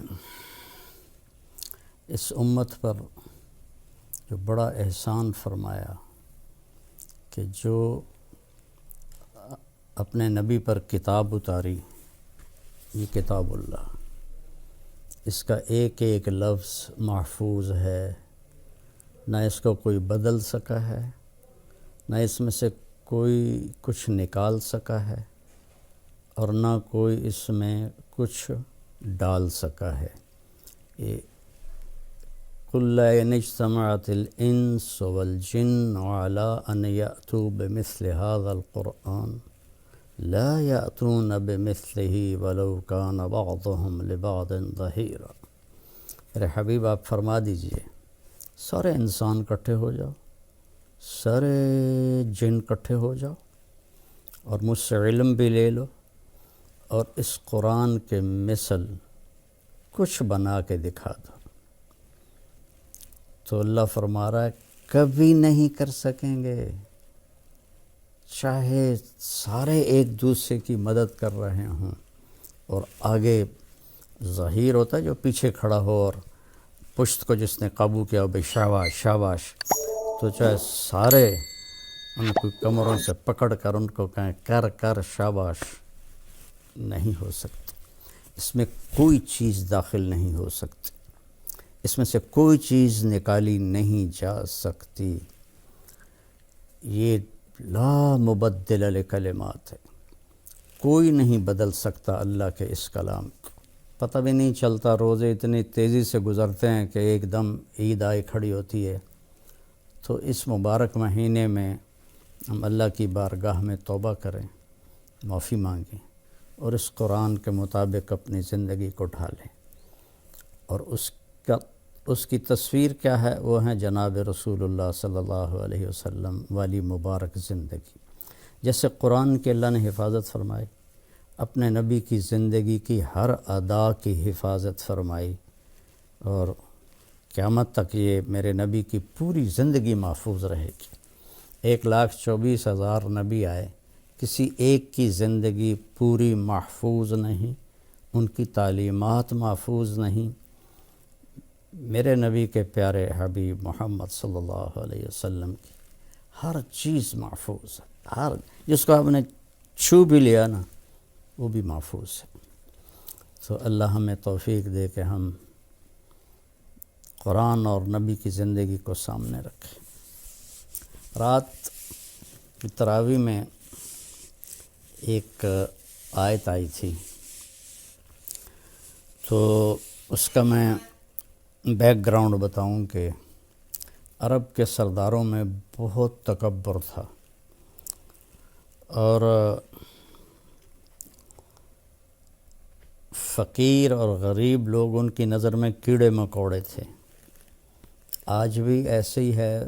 اس امت پر جو بڑا احسان فرمایا کہ جو اپنے نبی پر کتاب اتاری، یہ کتاب اللہ، اس کا ایک ایک لفظ محفوظ ہے، نہ اس کو کوئی بدل سکا ہے، نہ اس میں سے کوئی کچھ نکال سکا ہے، اور نہ کوئی اس میں کچھ ڈال سکا ہے۔ قل لئن اجتمعت الانس والجن على ان يأتوا بمثل هذا القرآن لا يأتون بمثله ولو كان بعضهم لبعض ظہیرا۔ میرے حبیب آپ فرما دیجئے سارے انسان کٹھے ہو جاؤ، سارے جن کٹھے ہو جاؤ اور مجھ سے علم بھی لے لو اور اس قرآن کے مثل کچھ بنا کے دکھا دو، تو اللہ فرما رہا ہے کبھی نہیں کر سکیں گے، چاہے سارے ایک دوسرے کی مدد کر رہے ہوں، اور آگے ظہیر ہوتا ہے جو پیچھے کھڑا ہو اور پشت کو جس نے قابو کیا ہو بھئی شاباش شاباش، تو چاہے سارے ان کو کمروں سے پکڑ کر ان کو کہیں کر کر شاباش، نہیں ہو سکتا۔ اس میں کوئی چیز داخل نہیں ہو سکتی، اس میں سے کوئی چیز نکالی نہیں جا سکتی۔ یہ لا مبدل لکلمات ہے، کوئی نہیں بدل سکتا اللہ کے اس کلام کو۔ پتہ بھی نہیں چلتا، روزے اتنی تیزی سے گزرتے ہیں کہ ایک دم عید آئی کھڑی ہوتی ہے۔ تو اس مبارک مہینے میں ہم اللہ کی بارگاہ میں توبہ کریں، معافی مانگیں اور اس قرآن کے مطابق اپنی زندگی کو ڈھالیں، اور اس کی تصویر کیا ہے؟ وہ ہیں جناب رسول اللہ صلی اللہ علیہ وسلم والی مبارک زندگی۔ جیسے قرآن کے اللہ نے حفاظت فرمائی، اپنے نبی کی زندگی کی ہر ادا کی حفاظت فرمائی، اور قیامت تک یہ میرے نبی کی پوری زندگی محفوظ رہے گی۔ 1,24,000 نبی آئے، کسی ایک کی زندگی پوری محفوظ نہیں، ان کی تعلیمات محفوظ نہیں۔ میرے نبی کے پیارے حبیب محمد صلی اللہ علیہ وسلم کی ہر چیز محفوظ ہے، ہر جس کو آپ نے چھو بھی لیا نا وہ بھی محفوظ ہے۔ تو اللہ ہمیں توفیق دے کہ ہم قرآن اور نبی کی زندگی کو سامنے رکھیں۔ رات کی تراویح میں ایک آیت آئی تھی، تو اس کا میں بیک گراؤنڈ بتاؤں کہ عرب کے سرداروں میں بہت تکبر تھا، اور فقیر اور غریب لوگ ان کی نظر میں کیڑے مکوڑے تھے۔ آج بھی ایسے ہی ہے،